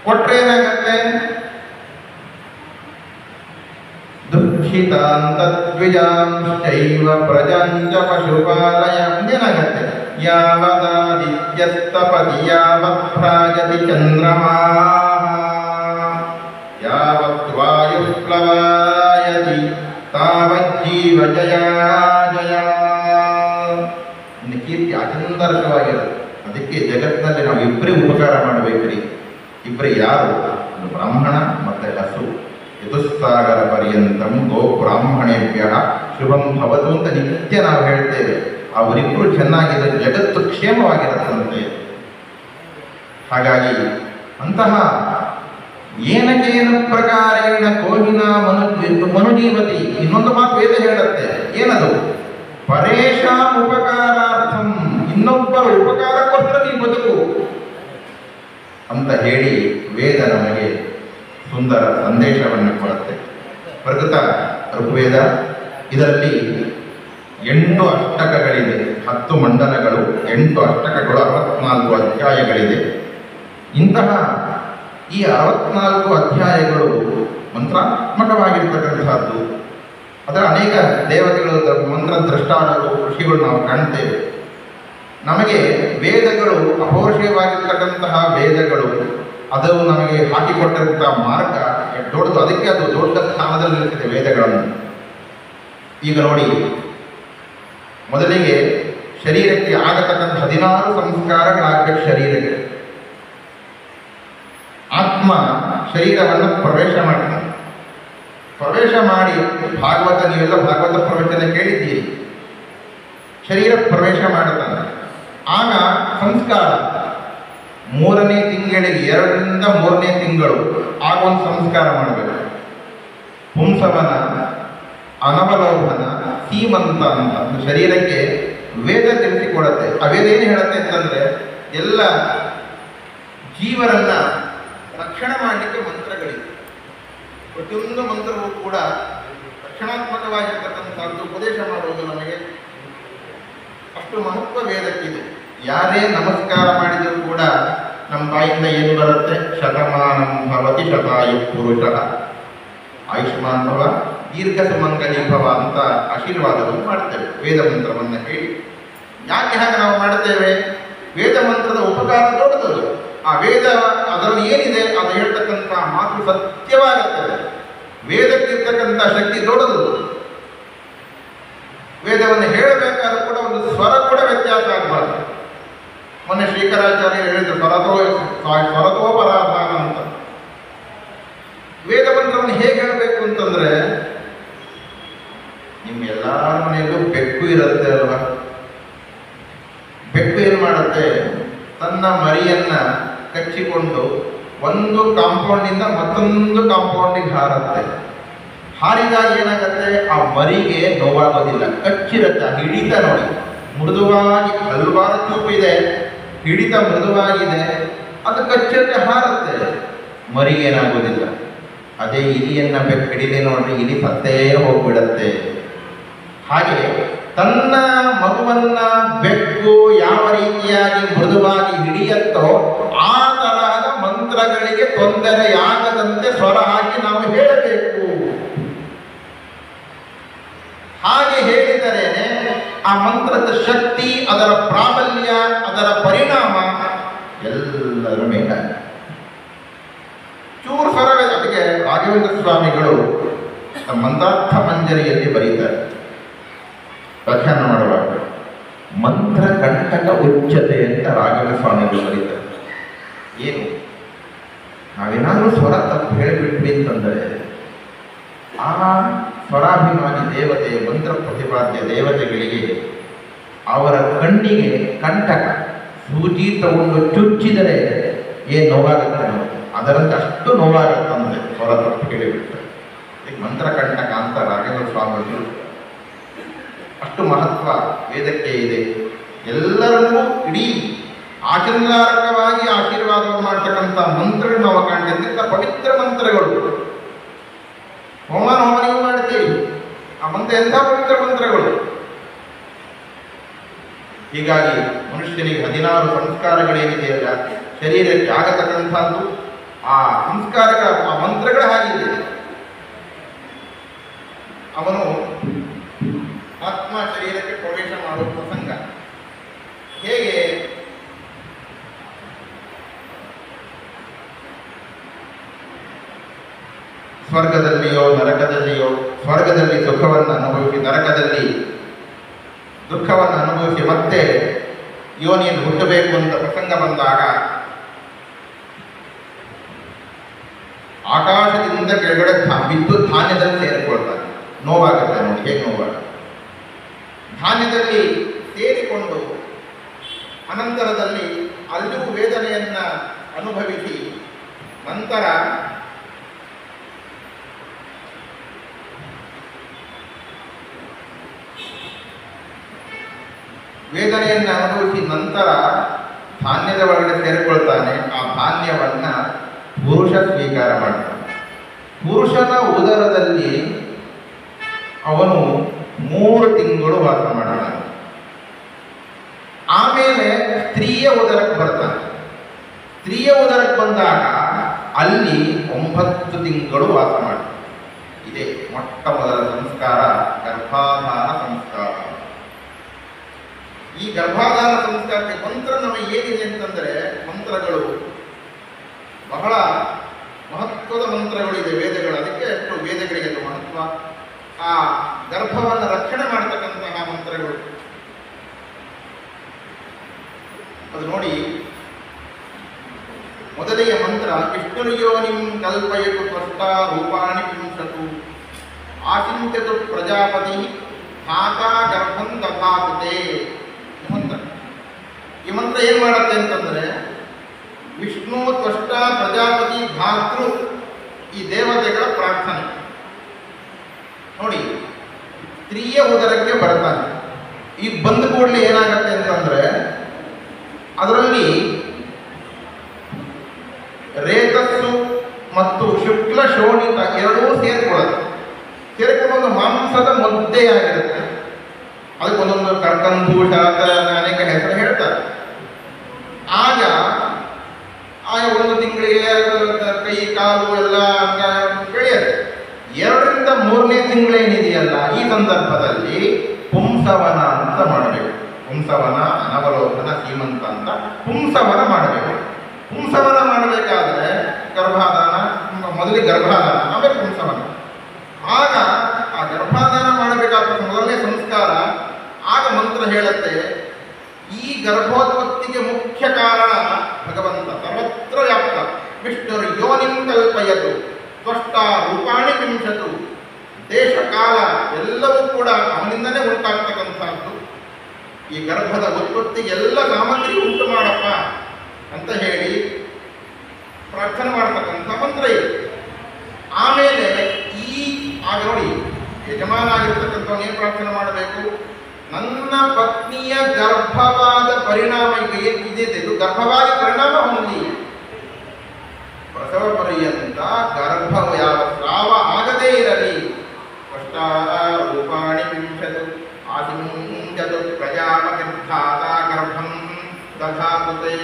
ಕೊಟ್ರೆ ಏನಾಗತ್ತೆ? ದುಃಖಿತಾಂತ ದ್ವಿಜಾಂಶ್ಚೈವ ಪ್ರಜಾಂಚ ಪಶುಪಾಲಯ. ಏನಾಗತ್ತೆ? ಯಾವದಾದಿತ್ಯಸ್ತಪತಿ ಯಾವತ್ ಭ್ರಾಜತಿ ಚಂದ್ರಮಾ ಯಾವತ್ ವಾಯುಪ್ಲವಾಯತಿ ತಾವಜ್ಜೀವ ಜಯ ಜಯ. ಇನ್ನು ಕೀರ್ತಿ ಅಚಂದರ್ಶವಾಗಿರುತ್ತೆ. ಅದಕ್ಕೆ ಜಗತ್ತಿನಲ್ಲಿ ನಾವು ಇಬ್ಬರೇ ಉಪಕಾರ ಮಾಡಬೇಕ್ರಿ. ಇಬ್ಬರೇ ಯಾರು? ಒಂದು ಬ್ರಾಹ್ಮಣ ಮತ್ತೆ ಹಸು. ಯತುಸ್ಸಾಗರ ಪರ್ಯಂತಂ ಗೋ ಬ್ರಾಹ್ಮಣೇಭ್ಯ ಶುಭಂ ಭವತು ಅಂತ ನಿತ್ಯ ನಾವು ಹೇಳ್ತೇವೆ. ಅವರಿಬ್ಬರು ಚೆನ್ನಾಗಿದ್ದರೆ ಜಗತ್ತು ಕ್ಷೇಮವಾಗಿರುತ್ತಂತೆ. ಹಾಗಾಗಿ ಅಂತಹ ಏನಕೇನ ಪ್ರಕಾರೇಣ ಕೋಹಿನ ಮನುಜೀವತಿ. ಇನ್ನೊಂದು ಮಾತು ವೇದ ಹೇಳುತ್ತೆ. ಏನದು? ಪರೇಶಾಂ ಉಪಕಾರಾರ್ಥಂ, ಇನ್ನೊಬ್ಬರ ಉಪಕಾರಕ್ಕೋಸ್ಕರ ನೀ ಬದುಕು ಅಂತ ಹೇಳಿ ವೇದ ನಮಗೆ ಸುಂದರ ಸಂದೇಶವನ್ನು ಕೊಡುತ್ತೆ. ಪ್ರಕೃತ ಋಗ್ವೇದ, ಇದರಲ್ಲಿ 8 ಅಷ್ಟಕಗಳಿದೆ, 10 ಮಂಡಲಗಳು, 8 ಅಷ್ಟಕಗಳು, 64 ಅಧ್ಯಾಯಗಳಿದೆ. ಇಂತಹ ಈ 64 ಅಧ್ಯಾಯಗಳು ಮಂತ್ರಾತ್ಮಕವಾಗಿರ್ತಕ್ಕಂಥದ್ದು. ಅದರ ಅನೇಕ ದೇವತೆಗಳು, ಮಂತ್ರ ದ್ರಷ್ಟಾರರು, ಋಷಿಗಳು ನಾವು ಕಾಣ್ತೇವೆ. ನಮಗೆ ವೇದಗಳು, ಅಪೌರುಷೇಯವಾಗಿರ್ತಕ್ಕಂತಹ ವೇದಗಳು, ಅದು ನಮಗೆ ಹಾಕಿಕೊಟ್ಟಿರುವಂತಹ ಮಾರ್ಗ ದೊಡ್ಡದು. ಅದಕ್ಕೆ ಅದು ದೊಡ್ಡ ಸ್ಥಾನದಲ್ಲಿ ನಿಲ್ತಿದೆ ವೇದಗಳನ್ನು. ಈಗ ನೋಡಿ, ಮೊದಲಿಗೆ ಶರೀರಕ್ಕೆ ಆಗತಕ್ಕಂಥ 16 ಸಂಸ್ಕಾರಗಳಾಗಬೇಕು. ಶರೀರಕ್ಕೆ ಆತ್ಮ ಶರೀರವನ್ನು ಪ್ರವೇಶ ಮಾಡ್ತಾನೆ. ಪ್ರವೇಶ ಮಾಡಿ ಭಾಗವತ, ನೀವೆಲ್ಲ ಭಾಗವತ ಪ್ರವಚನ ಕೇಳಿದ್ದೀರಿ. ಶರೀರ ಪ್ರವೇಶ ಮಾಡುತ್ತಾನೆ. ಆಗ ಸಂಸ್ಕಾರ 3ನೇ ತಿಂಗಳಿಗೆ, 2ರಿಂದ 3ನೇ ತಿಂಗಳು ಆಗ ಒಂದು ಸಂಸ್ಕಾರ ಮಾಡಬೇಕು. ಪುಂಸವನ, ಅನವಲೋಭನ, ಸೀಮಂತ ಅಂತ ಒಂದು ಶರೀರಕ್ಕೆ ವೇದ ತಿಳಿಸಿಕೊಡುತ್ತೆ. ಆ ವೇದ ಏನು ಹೇಳುತ್ತೆ ಅಂತಂದ್ರೆ, ಎಲ್ಲ ಜೀವರನ್ನ ರಕ್ಷಣೆ ಮಾಡಲಿಕ್ಕೆ ಮಂತ್ರಗಳಿವೆ. ಪ್ರತಿಯೊಂದು ಮಂತ್ರವೂ ಕೂಡ ರಕ್ಷಣಾತ್ಮಕವಾಗಿರ್ತಕ್ಕಂಥದ್ದು. ಉಪದೇಶ ಮಾಡುವುದು ನಮಗೆ ಅಷ್ಟು ಮಹತ್ವ ವೇದಕ್ಕಿದೆ. ಯಾರೇ ನಮಸ್ಕಾರ ಮಾಡಿದರೂ ಕೂಡ ನಮ್ಮ ಬಾಯಿಂದ ಏನು ಬರುತ್ತೆ? ಶತಮಾನಂ ಭವತಿ ಶತಾಯು ಪುರುಷ ಆಯುಷ್ಮಾನ್ ಭವ ದೀರ್ಘ ಸುಮಂಗಲಿ ಭವ ಅಂತ ಆಶೀರ್ವಾದವನ್ನು ಮಾಡ್ತೇವೆ ವೇದ ಮಂತ್ರವನ್ನು ಹೇಳಿ. ಯಾಕೆ ಹಾಗೆ ನಾವು ಮಾಡ್ತೇವೆ? ವೇದ ಮಂತ್ರದ ಉಪಕಾರ ದೊಡ್ಡದು. ಆ ವೇದ ಅದರಲ್ಲಿ ಏನಿದೆ ಅದು ಹೇಳ್ತಕ್ಕಂಥ ಮಾತು ಸತ್ಯವಾಗುತ್ತದೆ. ವೇದಕ್ಕಿರ್ತಕ್ಕಂಥ ಶಕ್ತಿ ದೊಡ್ಡದು. ವೇದವನ್ನು ಹೇಳಬೇಕಾದ್ರೂ ಕೂಡ ಒಂದು ಸ್ವರ ಕೂಡ ವ್ಯತ್ಯಾಸ ಆಗಬಾರ್ದು. ಮೊನ್ನೆ ಶ್ರೀಕರಾಚಾರ್ಯರು ಹೇಳಿದ್ರು ಸ್ವರತೋಪರಾಧಾನ ಅಂತ. ವೇದ ಮಂತ್ರವನ್ನು ಹೇಗೆ ಹೇಳಬೇಕು ಅಂತಂದ್ರೆ, ನಿಮ್ಮ ಎಲ್ಲರ ಮನೆಯಲ್ಲೂ ಬೆಕ್ಕು ಇರುತ್ತೆ ಅಲ್ವಾ? ಬೆಕ್ಕು ಏನು ಮಾಡುತ್ತೆ? ತನ್ನ ಮರಿಯನ್ನ ಕಚ್ಚಿಕೊಂಡು ಒಂದು ಕಾಂಪೌಂಡಿಂದ ಮತ್ತೊಂದು ಕಾಂಪೌಂಡಿಗೆ ಹಾರುತ್ತೆ. ಹಾರಿದಾಗ ಏನಾಗುತ್ತೆ? ಆ ಮರಿಗೆ ನೋವಾಗೋದಿಲ್ಲ, ಕಚ್ಚಿರುತ್ತೆ. ಹಿಡಿತ ನೋಡಿ, ಮೃದುವಾಗಿ, ಹಲವಾರು ಚೂಪು ಇದೆ, ಹಿಡಿತ ಮೃದುವಾಗಿದೆ, ಅದು ಕಚ್ಚತ್ತೆ, ಹಾರುತ್ತೆ, ಮರಿಗೆ ಏನಾಗೋದಿಲ್ಲ. ಅದೇ ಇಲಿಯನ್ನ ಬೆಕ್ಕು ಹಿಡಿದೆ ನೋಡ್ರಿ, ಇಲಿ ಸತ್ತೇ ಹೋಗ್ಬಿಡತ್ತೆ. ಹಾಗೆ ತನ್ನ ಮಗುವನ್ನ ಬೆಕ್ಕು ಯಾವ ರೀತಿಯಾಗಿ ಮೃದುವಾಗಿ ಹಿಡಿಯತ್ತೋ ಆ ತರಹದ ಮಂತ್ರಗಳಿಗೆ ತೊಂದರೆಯಾಗದಂತೆ ಸ್ವರ ಹಾಕಿ ನಾವು ಹೇಳಬೇಕು. ಹಾಗೆ ಹೇಳಿದರೇನೆ ಆ ಮಂತ್ರದ ಶಕ್ತಿ, ಅದರ ಪ್ರಾಬಲ್ಯ, ಅದರ ಪರಿಣಾಮ ಎಲ್ಲರ ಮೇಲೆ. ಚೂರು ಸ್ವರವೇ. ಅದಕ್ಕೆ ರಾಘವೇಂದ್ರ ಸ್ವಾಮಿಗಳು ಮಂತ್ರಾರ್ಥ ಮಂಜರಿಯಲ್ಲಿ ಬರೀತಾರೆ, ವ್ಯಾಖ್ಯಾನ ಮಾಡುವಾಗ ಮಂತ್ರ ಕಂಟಕ ಉಚ್ಚತೆ ಅಂತ ರಾಘವೇಂದ್ರ ಸ್ವಾಮಿಗಳು ಬರೀತಾರೆ. ಏನು ನಾವೇನಾದ್ರೂ ಸ್ವರ ತಪ್ಪು ಹೇಳಿಬಿಟ್ವಿ ಅಂತಂದರೆ ಆ ಸ್ವರಾಭಿಮಾನಿ ದೇವತೆ ಮಂತ್ರ ಪ್ರತಿಪಾದ್ಯ ದೇವತೆಗಳಿಗೆ ಅವರ ಕಣ್ಣಿಗೆ ಕಂಟಕ ಸೂಜಿ ತಗೊಂಡು ಚುಚ್ಚಿದರೆ ಏನು ನೋವಾಗುತ್ತೆ ಅದರಂತೆ ಅಷ್ಟು ನೋವಾಗುತ್ತಂತೆ ಸ್ವರ ತಪ್ಪು ಕೇಳಿಬಿಟ್ರೆ. ಈಗ ಮಂತ್ರಕಂಟಕ ಅಂತ ರಾಘವೇಂದ್ರ ಸ್ವಾಮಿಗಳು ಅಷ್ಟು ಮಹತ್ವ ವೇದಕ್ಕೆ ಇದೆ. ಎಲ್ಲರನ್ನೂ ಇಡೀ ಆಚರಣಾರ್ಹವಾಗಿ ಆಶೀರ್ವಾದವನ್ನು ಮಾಡ್ತಕ್ಕಂಥ ಮಂತ್ರಗಳು ನಾವು ಕಾಣ್ತಿದ್ದ ಪವಿತ್ರ ಮಂತ್ರಗಳು. ಹೋಮನ ನೀವು ಮಾಡ್ತೀವಿ ಆ ಮಂತ್ರ ಎಂಥ ಪವಿತ್ರ ಮಂತ್ರಗಳು. ಹೀಗಾಗಿ ಮನುಷ್ಯನಿಗೆ 16 ಸಂಸ್ಕಾರಗಳೇನಿದೆಯಲ್ಲ ಶರೀರಕ್ಕೆ ಆಗತಕ್ಕಂಥದ್ದು ಆ ಸಂಸ್ಕಾರಗಳ ಆ ಮಂತ್ರಗಳ ಹಾಗಿದೆ. ಅವನು ಆತ್ಮ ಶರೀರಕ್ಕೆ ಪ್ರವೇಶ ಮಾಡುವ ಪ್ರಸಂಗ ಹೇಗೆ ಸ್ವರ್ಗದಲ್ಲಿಯೋ ನರಕದಲ್ಲಿಯೋ ಸ್ವರ್ಗದಲ್ಲಿ ಸುಖವನ್ನು ಅನುಭವಿಸಿ ನರಕದಲ್ಲಿ ದುಃಖವನ್ನು ಅನುಭವಿಸಿ ಮತ್ತೆ ಯೋನಿಯನ್ನು ಹುಟ್ಟಬೇಕು ಅಂತ ಪ್ರಸಂಗ ಬಂದಾಗ ಆಕಾಶದಿಂದ ಕೆಳಗಡೆ ಬಿದ್ದು ಧಾನ್ಯದಲ್ಲಿ ಸೇರಿಕೊಳ್ತಾನೆ. ನೋವಾಗುತ್ತೆ ನೋಡಿ, ಹೇಗೆ ನೋವಾಗುತ್ತೆ. ಧಾನ್ಯದಲ್ಲಿ ಸೇರಿಕೊಂಡು ಅನಂತರದಲ್ಲಿ ಅಲ್ಲೂ ವೇದನೆಯನ್ನ ಅನುಭವಿಸಿ ನಂತರ ವೇದನೆಯನ್ನು ಅನುಭವಿಸಿ ನಂತರ ಧಾನ್ಯದ ಒಳಗಡೆ ಸೇರಿಕೊಳ್ತಾನೆ. ಆ ಧಾನ್ಯವನ್ನ ಪುರುಷ ಸ್ವೀಕಾರ ಮಾಡ್ತಾನೆ. ಪುರುಷನ ಉದರದಲ್ಲಿ ಅವನು 3 ತಿಂಗಳು ವಾಸ ಮಾಡ್ತಾನೆ. ಆಮೇಲೆ ಸ್ತ್ರೀಯ ಉದರಕ್ಕೆ ಬರ್ತಾನೆ. ಸ್ತ್ರೀಯ ಉದರಕ್ಕೆ ಬಂದಾಗ ಅಲ್ಲಿ 9 ತಿಂಗಳು ವಾಸ ಮಾಡ್ತಾನೆ. ಇದೇ ಮೊಟ್ಟ ಮೊದಲ ಸಂಸ್ಕಾರ, ಗರ್ಭಾಧಾನ ಸಂಸ್ಕಾರ. ಈ ಗರ್ಭಾಧಾನ ಸಂಸ್ಕಾರಕ್ಕೆ ಮಂತ್ರ ನಮಗೆ ಏನಿದೆ ಅಂತಂದರೆ, ಮಂತ್ರಗಳು ಬಹಳ ಮಹತ್ವದ ಮಂತ್ರಗಳಿದೆ ವೇದಗಳು. ಅದಕ್ಕೆ ಅಷ್ಟು ವೇದಗಳಿಗೆ ಮಹತ್ವ. ಆ ಗರ್ಭವನ್ನು ರಕ್ಷಣೆ ಮಾಡತಕ್ಕಂತಹ ಮಂತ್ರಗಳು ಅದು ನೋಡಿ. ಮೊದಲೆಯ ಮಂತ್ರ ವಿಷ್ಣುರ್ಯೋನಿಂ ಕಲ್ಪಯತು ತ್ವಷ್ಟ ರೂಪಾಣಿ ಪುಂಸತು ಆಚಿಂತ್ಯತು ಪ್ರಜಾಪತಿ ಧಾತಾ ಗರ್ಭಂ ದಧಾತುತೆ ಮಂತ್ರ. ಈ ಮಂತ್ರ ಏನ್ ಮಾಡುತ್ತೆ ಅಂತಂದ್ರೆ, ವಿಷ್ಣು ತ್ವಷ್ಟ ಪ್ರಜಾಪತಿ ಭಾತೃ ಈ ದೇವತೆಗಳ ಪ್ರಾರ್ಥನೆ ನೋಡಿ. ಸ್ತ್ರೀಯ ಉದರಕ್ಕೆ ಬರ್ತಾನೆ. ಈ ಬಂದ ಕೂಡಲೇ ಏನಾಗತ್ತೆ ಅಂತಂದ್ರೆ, ಅದರಲ್ಲಿ ರೇತಸ್ಸು ಮತ್ತು ಶುಕ್ಲ ಶೋಣಿತ ಎರಡೂ ಸೇರಿಕೊಳ್ಳುತ್ತೆ. ಸೇರಿಕೊಂಡು ಮಾಂಸದ ಮುದ್ದೆಯಾಗಿರುತ್ತೆ. ಅದಕ್ಕೆ ಒಂದೊಂದು ಕರ್ಕಂದೂಷ ಅನೇಕ ಹೆಸರು ಹೇಳ್ತಾರೆ. ಆಗ ಒಂದು ತಿಂಗಳಿಗೆ ಕೈ ಕಾಲು ಎಲ್ಲ ಬೆಳೆಯುತ್ತೆ. 2ರಿಂದ 3ನೇ ತಿಂಗಳೇನಿದೆಯಲ್ಲ, ಈ ಸಂದರ್ಭದಲ್ಲಿ ಪುಂಸವನ ಅಂತ ಮಾಡಬೇಕು. ಪುಂಸವನ, ಅನವಲೋಕನ, ಸೀಮಂತ ಅಂತ ಪುಂಸವನ ಮಾಡಬೇಕು. ಪುಂಸವನ ಮಾಡಬೇಕಾದ್ರೆ ಗರ್ಭಾಧಾನ, ಮೊದಲಿಗೆ ಗರ್ಭಾಧಾನ, ಆಮೇಲೆ ಪುಂಸವನ. ಆಗ ಆ ಗರ್ಭಾಧಾನ ಮಾಡಬೇಕಾದ ಮೊದಲನೇ ಸಂಸ್ಕಾರ. ಆಗ ಮಂತ್ರ ಹೇಳುತ್ತೆ, ಈ ಗರ್ಭೋತ್ಪತ್ತಿಗೆ ಮುಖ್ಯ ಕಾರಣ ಭಗವಂತ ಸರ್ವತ್ರ ವ್ಯಾಪ್ತ. ವಿಷ್ಣುರ್ ಯೋನಿಂ ಕಲ್ಪಯತು ತ್ವಷ್ಟ ರೂಪಾಣಿ ವಿಂಶತು. ದೇಶ ಕಾಲ ಎಲ್ಲವೂ ಕೂಡ ಅವನಿಂದನೇ ಉಂಟಾಗ್ತಕ್ಕಂಥದ್ದು. ಈ ಗರ್ಭದ ಉತ್ಪತ್ತಿಗೆ ಎಲ್ಲ ಸಾಮಗ್ರಿ ಉಂಟು ಮಾಡಪ್ಪ ಅಂತ ಹೇಳಿ ಪ್ರಾರ್ಥನೆ ಮಾಡತಕ್ಕಂಥ ಮಂತ್ರ ಇದೆ. ಆಮೇಲೆ ಆಗ ನೋಡಿ, ಯಜಮಾನ ಆಗಿರ್ತಕ್ಕಂಥವನು ಏನು ಪ್ರಾರ್ಥನೆ ಮಾಡಬೇಕು? ನನ್ನ ಪತ್ನಿಯ ಗರ್ಭವಾದ ಪರಿಣಾಮ ಇದೆ, ಇದು ಗರ್ಭವಾದ ಪರಿಣಾಮ ಹೊಂದಿ ಪ್ರಸವ ಪರ್ಯಂತ ಗರ್ಭ ಯಾವ ಸ್ರಾವ ಆಗದೇ ಇರಲಿ. ರೂಪಾಣಿ ವಿಂಶತು ಆಸಿಂಚತು ಪ್ರಜಾಪತಿ ಧಾತಾ ಗರ್ಭಂ ದಧಾತುತೆ.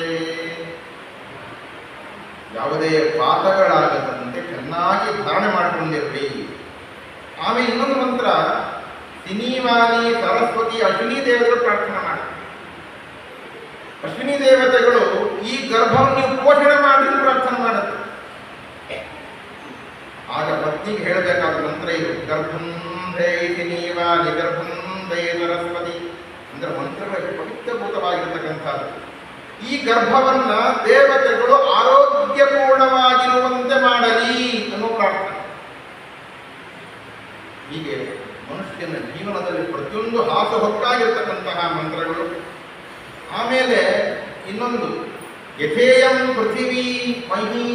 ಯಾವುದೇ ಪಾತಗಳಾಗದಂತೆ ಚೆನ್ನಾಗಿ ಧಾರಣೆ ಮಾಡಿಕೊಂಡಿರಲಿ. ಆಮೇಲೆ ಇನ್ನೊಂದು ಮಂತ್ರ, ಸಿನಿವಾನಿ ಸರಸ್ವತಿ ಅಶ್ವಿನಿ ದೇವತೆಗಳು ಪ್ರಾರ್ಥನೆ ಮಾಡಿ. ಅಶ್ವಿನಿ ದೇವತೆಗಳು ಈ ಗರ್ಭವನ್ನು ನೀವು ಪೋಷಣೆ ಮಾಡಿ ಪ್ರಾರ್ಥನೆ ಮಾಡುತ್ತೆ. ಆಗ ಪತ್ನಿಗೆ ಹೇಳಬೇಕಾದ ಮಂತ್ರ ಇದು, ಗರ್ಭಂ ಧೇ ಸಿನಿವಾನಿ ಗರ್ಭಂ ಧೇ ಸರಸ್ವತಿ. ಅಂದ್ರೆ ಮಂತ್ರಗಳು ಪವಿತ್ರಭೂತವಾಗಿರ್ತಕ್ಕಂಥದ್ದು. ಈ ಗರ್ಭವನ್ನ ದೇವತೆಗಳು ಆರೋಗ್ಯಪೂರ್ಣವಾಗಿರುವಂತೆ ಮಾಡಲಿ ಅನ್ನೋ ಪ್ರಾರ್ಥನೆ. ಹೀಗೆ ಮನುಷ್ಯನ ಜೀವನದಲ್ಲಿ ಪ್ರತಿಯೊಂದು ಹಾಸುಹೊಕ್ಕಾಗಿರ್ತಕ್ಕಂತಹ ಮಂತ್ರಗಳು. ಆಮೇಲೆ ಇನ್ನೊಂದು ಯಥೇಯಂ ಪೃಥಿವೀ ಮಹಿ,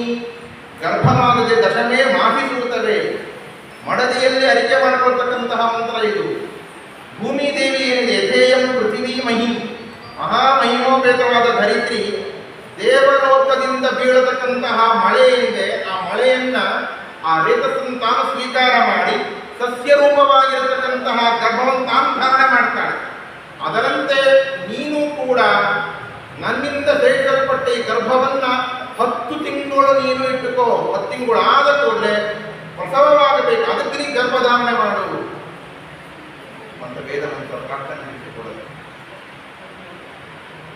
ಗರ್ಭನಾಗದೆ ದಶಮೇ ಮಾಸಿಸುತ್ತವೆ, ಮಡದಿಯಲ್ಲಿ ಅರಿಕೆ ಮಾಡಿಕೊಳ್ತಕ್ಕಂತಹ ಮಂತ್ರ ಇದು. ಭೂಮಿ ದೇವಿ ಏನಿದೆ ಯಥೇಯಂ ಪೃಥಿವೀ ಮಹಿ, ಮಹಾಮಹಿಮೋಪೇತವಾದ ಧರಿತ್ರಿ, ದೇವಲೋಕದಿಂದ ಬೀಳತಕ್ಕಂತಹ ಮಳೆ ಏನಿದೆ ಆ ಮಳೆಯನ್ನ ಆ ರೇತಸ್ಸನ್ನು ತಾನು ಸ್ವೀಕಾರ ಮಾಡಿ ಸಸ್ಯರೂಪವಾಗಿರತಕ್ಕಂತಹ ಗರ್ಭವನ್ನು ತಾನು ಧಾರಣೆ ಮಾಡ್ತಾಳೆ. ಅದರಂತೆ ನೀನು ಕೂಡ ನನ್ನಿಂದ ಸೇರಿಸಲ್ಪಟ್ಟ ಈ ಗರ್ಭವನ್ನ 10 ತಿಂಗಳು ನೀನು ಇಟ್ಟುಕೋ. 10 ತಿಂಗಳು ಆದ ಕೂಡಲೇ ಪ್ರಸವವಾಗಬೇಕು, ಅದಕ್ಕೆ ನೀ ಗರ್ಭಧಾರಣೆ ಮಾಡುವುದು ಅಂತ ವೇದ ಮಂತ್ರ ಪ್ರಾರ್ಥನೆ ಮಾಡಿಕೊಳ್ಳೋದು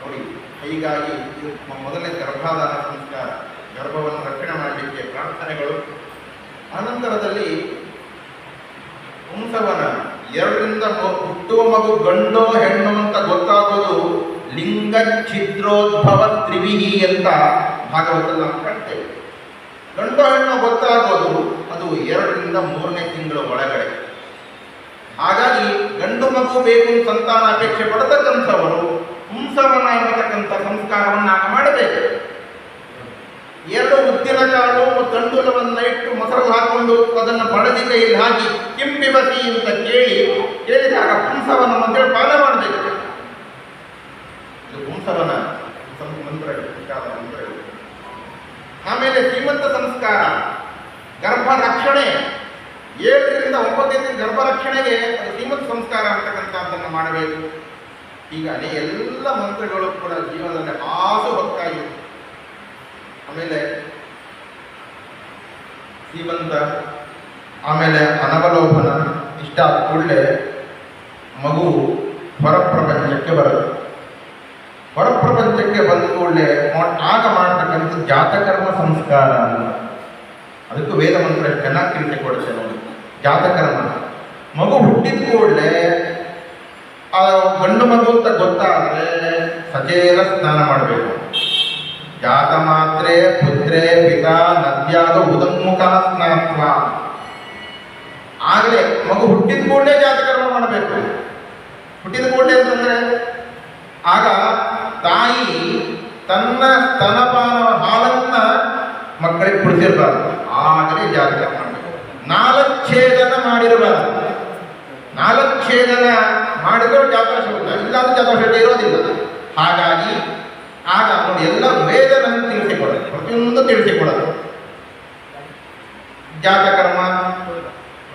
ನೋಡಿ. ಹೀಗಾಗಿ ಇದು ಮೊದಲನೇ ಗರ್ಭಾಧಾನ ಸಂಸ್ಕಾರ, ಗರ್ಭವನ್ನು ರಕ್ಷಣೆ ಮಾಡಲಿಕ್ಕೆ ಪ್ರಾರ್ಥನೆಗಳು. ಅನಂತರದಲ್ಲಿ ಪುಂಸವನ 2ರಿಂದ ಹುಟ್ಟುವ ಮಗು ಗಂಡೋ ಹೆಣ್ಣು ಅಂತ ಗೊತ್ತಾಗೋದು ಲಿಂಗ ಛಿದ್ರೋದ್ಭವ ತ್ರಿವಿಹಿ ಅಂತ ಭಾಗವತದಲ್ಲಿ ನಾವು ಕಾಣ್ತೇವೆ. ಗಂಡೋ ಹೆಣ್ಣು ಗೊತ್ತಾಗೋದು ಅದು 2ರಿಂದ 3ನೇ ತಿಂಗಳ ಒಳಗಡೆ. ಹಾಗಾಗಿ ಗಂಡು ಮಗು ಬೇಕು ಸಂತಾನ ಅಪೇಕ್ಷೆ ಪಡತಕ್ಕಂಥವರು ಪುಂಸವನ ಎಂಬತಕ್ಕಂಥ ಸಂಸ್ಕಾರವನ್ನಾಗ ಮಾಡಬೇಕು. 2 ಉದ್ದಿನ ಕಾಳು ತಂಡೂಲವನ್ನ ಇಟ್ಟು ಮೊಸರು ಹಾಕೊಂಡು ಅದನ್ನು ಬಡದಿ ಕೈಯಲ್ಲಿ ಹಾಕಿ ಕಿಂಬಿಬಸಿ ಅಂತ ಕೇಳಿದಾಗ ಪುಂಸವನ ಅಂತೇಳಿ ಪಾನ ಮಾಡಬೇಕು. ಇದು ಪುಂಸವನ ಮಂತ್ರಗಳು. ಆಮೇಲೆ ಶ್ರೀಮಂತ ಸಂಸ್ಕಾರ, ಗರ್ಭ ರಕ್ಷಣೆ 7ರಿಂದ 9 ಗರ್ಭ ರಕ್ಷಣೆಗೆ ಶ್ರೀಮಂತ ಸಂಸ್ಕಾರ ಅಂತಕ್ಕಂಥದ್ದನ್ನು ಮಾಡಬೇಕು. ಹೀಗಾಗಿ ಎಲ್ಲ ಮಂತ್ರಗಳು ಕೂಡ ಜೀವನದಲ್ಲಿ ಹಾಸುಹೊಕ್ಕಾಗಿವೆ. ಆಮೇಲೆ ಶ್ರೀಮಂತ, ಆಮೇಲೆ ಅನವಲೋಕನ, ಇಷ್ಟ ಆದ ಕೂಡಲೇ ಮಗು ಹೊರಪ್ರಪಂಚಕ್ಕೆ ಬರುತ್ತೆ. ಹೊರಪ್ರಪಂಚಕ್ಕೆ ಬಂದ ಕೂಡಲೇ ಆಗ ಮಾಡ್ತಕ್ಕಂಥ ಜಾತಕರ್ಮ ಸಂಸ್ಕಾರ ಅಂತ, ಅದಕ್ಕೂ ವೇದ ಮಂತ್ರ ಚೆನ್ನಾಗಿ ತಿಳಿಸಿಕೊಡುತ್ತೆ ನೋಡಿ. ಜಾತಕರ್ಮ ಮಗು ಹುಟ್ಟಿದ ಕೂಡಲೇ ಆ ಗಂಡು ಮಗು ಅಂತ ಗೊತ್ತಾದರೆ ಸಚೇಲ ಸ್ನಾನ ಮಾಡಬೇಕು. ಜಾತ ಮಾತ್ರೆ ಪುತ್ರೇ ಪಿತಾ ನದ್ಯಾದ ಉದನ್ಮುಖ ಸ್ನಾತ್ವ. ಆಗಲೇ ಮಗು ಹುಟ್ಟಿದ ಕೂಡಲೇ ಜಾತಕರ್ಮ ಮಾಡಬೇಕು. ಹುಟ್ಟಿದ ಕೂಡಲೇ ಅಂತಂದ್ರೆ ಆಗ ತಾಯಿ ತನ್ನ ಸ್ತನಪಾನ ಹಾಲನ್ನ ಮಕ್ಕಳಿಗೆ ಕುಡಿಸಿರ್ಬಾರ್ದು, ಆಗಲೇ ಜಾತಕರ್ಮ ಮಾಡಬೇಕು. 4 ಛೇದನ ಮಾಡಿರಬಾರ್ದು. 4 ಛೇದನ ಮಾಡಿದ್ರೆ ಜಾತಕ ಇಲ್ಲಾಂದ್ರೆ ಜಾತಕ ಇರೋದಿಲ್ಲ. ಹಾಗಾಗಿ ಆಗ ನೋಡಿ ಎಲ್ಲ ವೇದನನ್ನು ತಿಳಿಸಿಕೊಡೋದು, ಪ್ರತಿಯೊಂದು ತಿಳಿಸಿಕೊಡೋದು. ಜಾತಕರ್ಮ,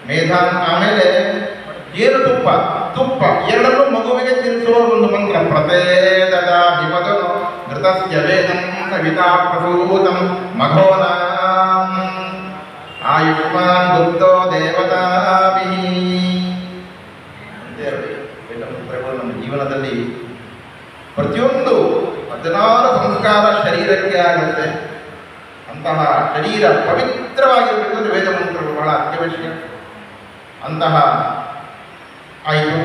ಮೇಧಾನ, ಆಮೇಲೆ ಜೇನುತುಪ್ಪ, ತುಪ್ಪ ಎರಡನ್ನೂ ಮಗುವಿಗೆ ತಿನ್ನಿಸುವ ಒಂದು ಮಂತ್ರ. ಪ್ರತೇದದ ವಿಪದನು ಘೃತಸ್ಯ ವೇದಂ ಸವಿತಾ ಪ್ರಸೂತಂ ಮಘೋನ ಆಯುಷ್ಮಾನ್ ಗುಪ್ತೋ ದೇವತಾಭಿಃ. ಮಂತ್ರಗಳು ನಮ್ಮ ಜೀವನದಲ್ಲಿ ಪ್ರತಿಯೊಂದು 16 ಸಂಸ್ಕಾರ ಶರೀರಕ್ಕೆ ಆಗುತ್ತೆ. ಅಂತಹ ಶರೀರ ಪವಿತ್ರವಾಗಿರಬೇಕಂದ್ರೆ ವೇದ ಮಂತ್ರಗಳು ಬಹಳ ಅತ್ಯವಶ್ಯ. ಅಂತಹ ಆಯಿತು,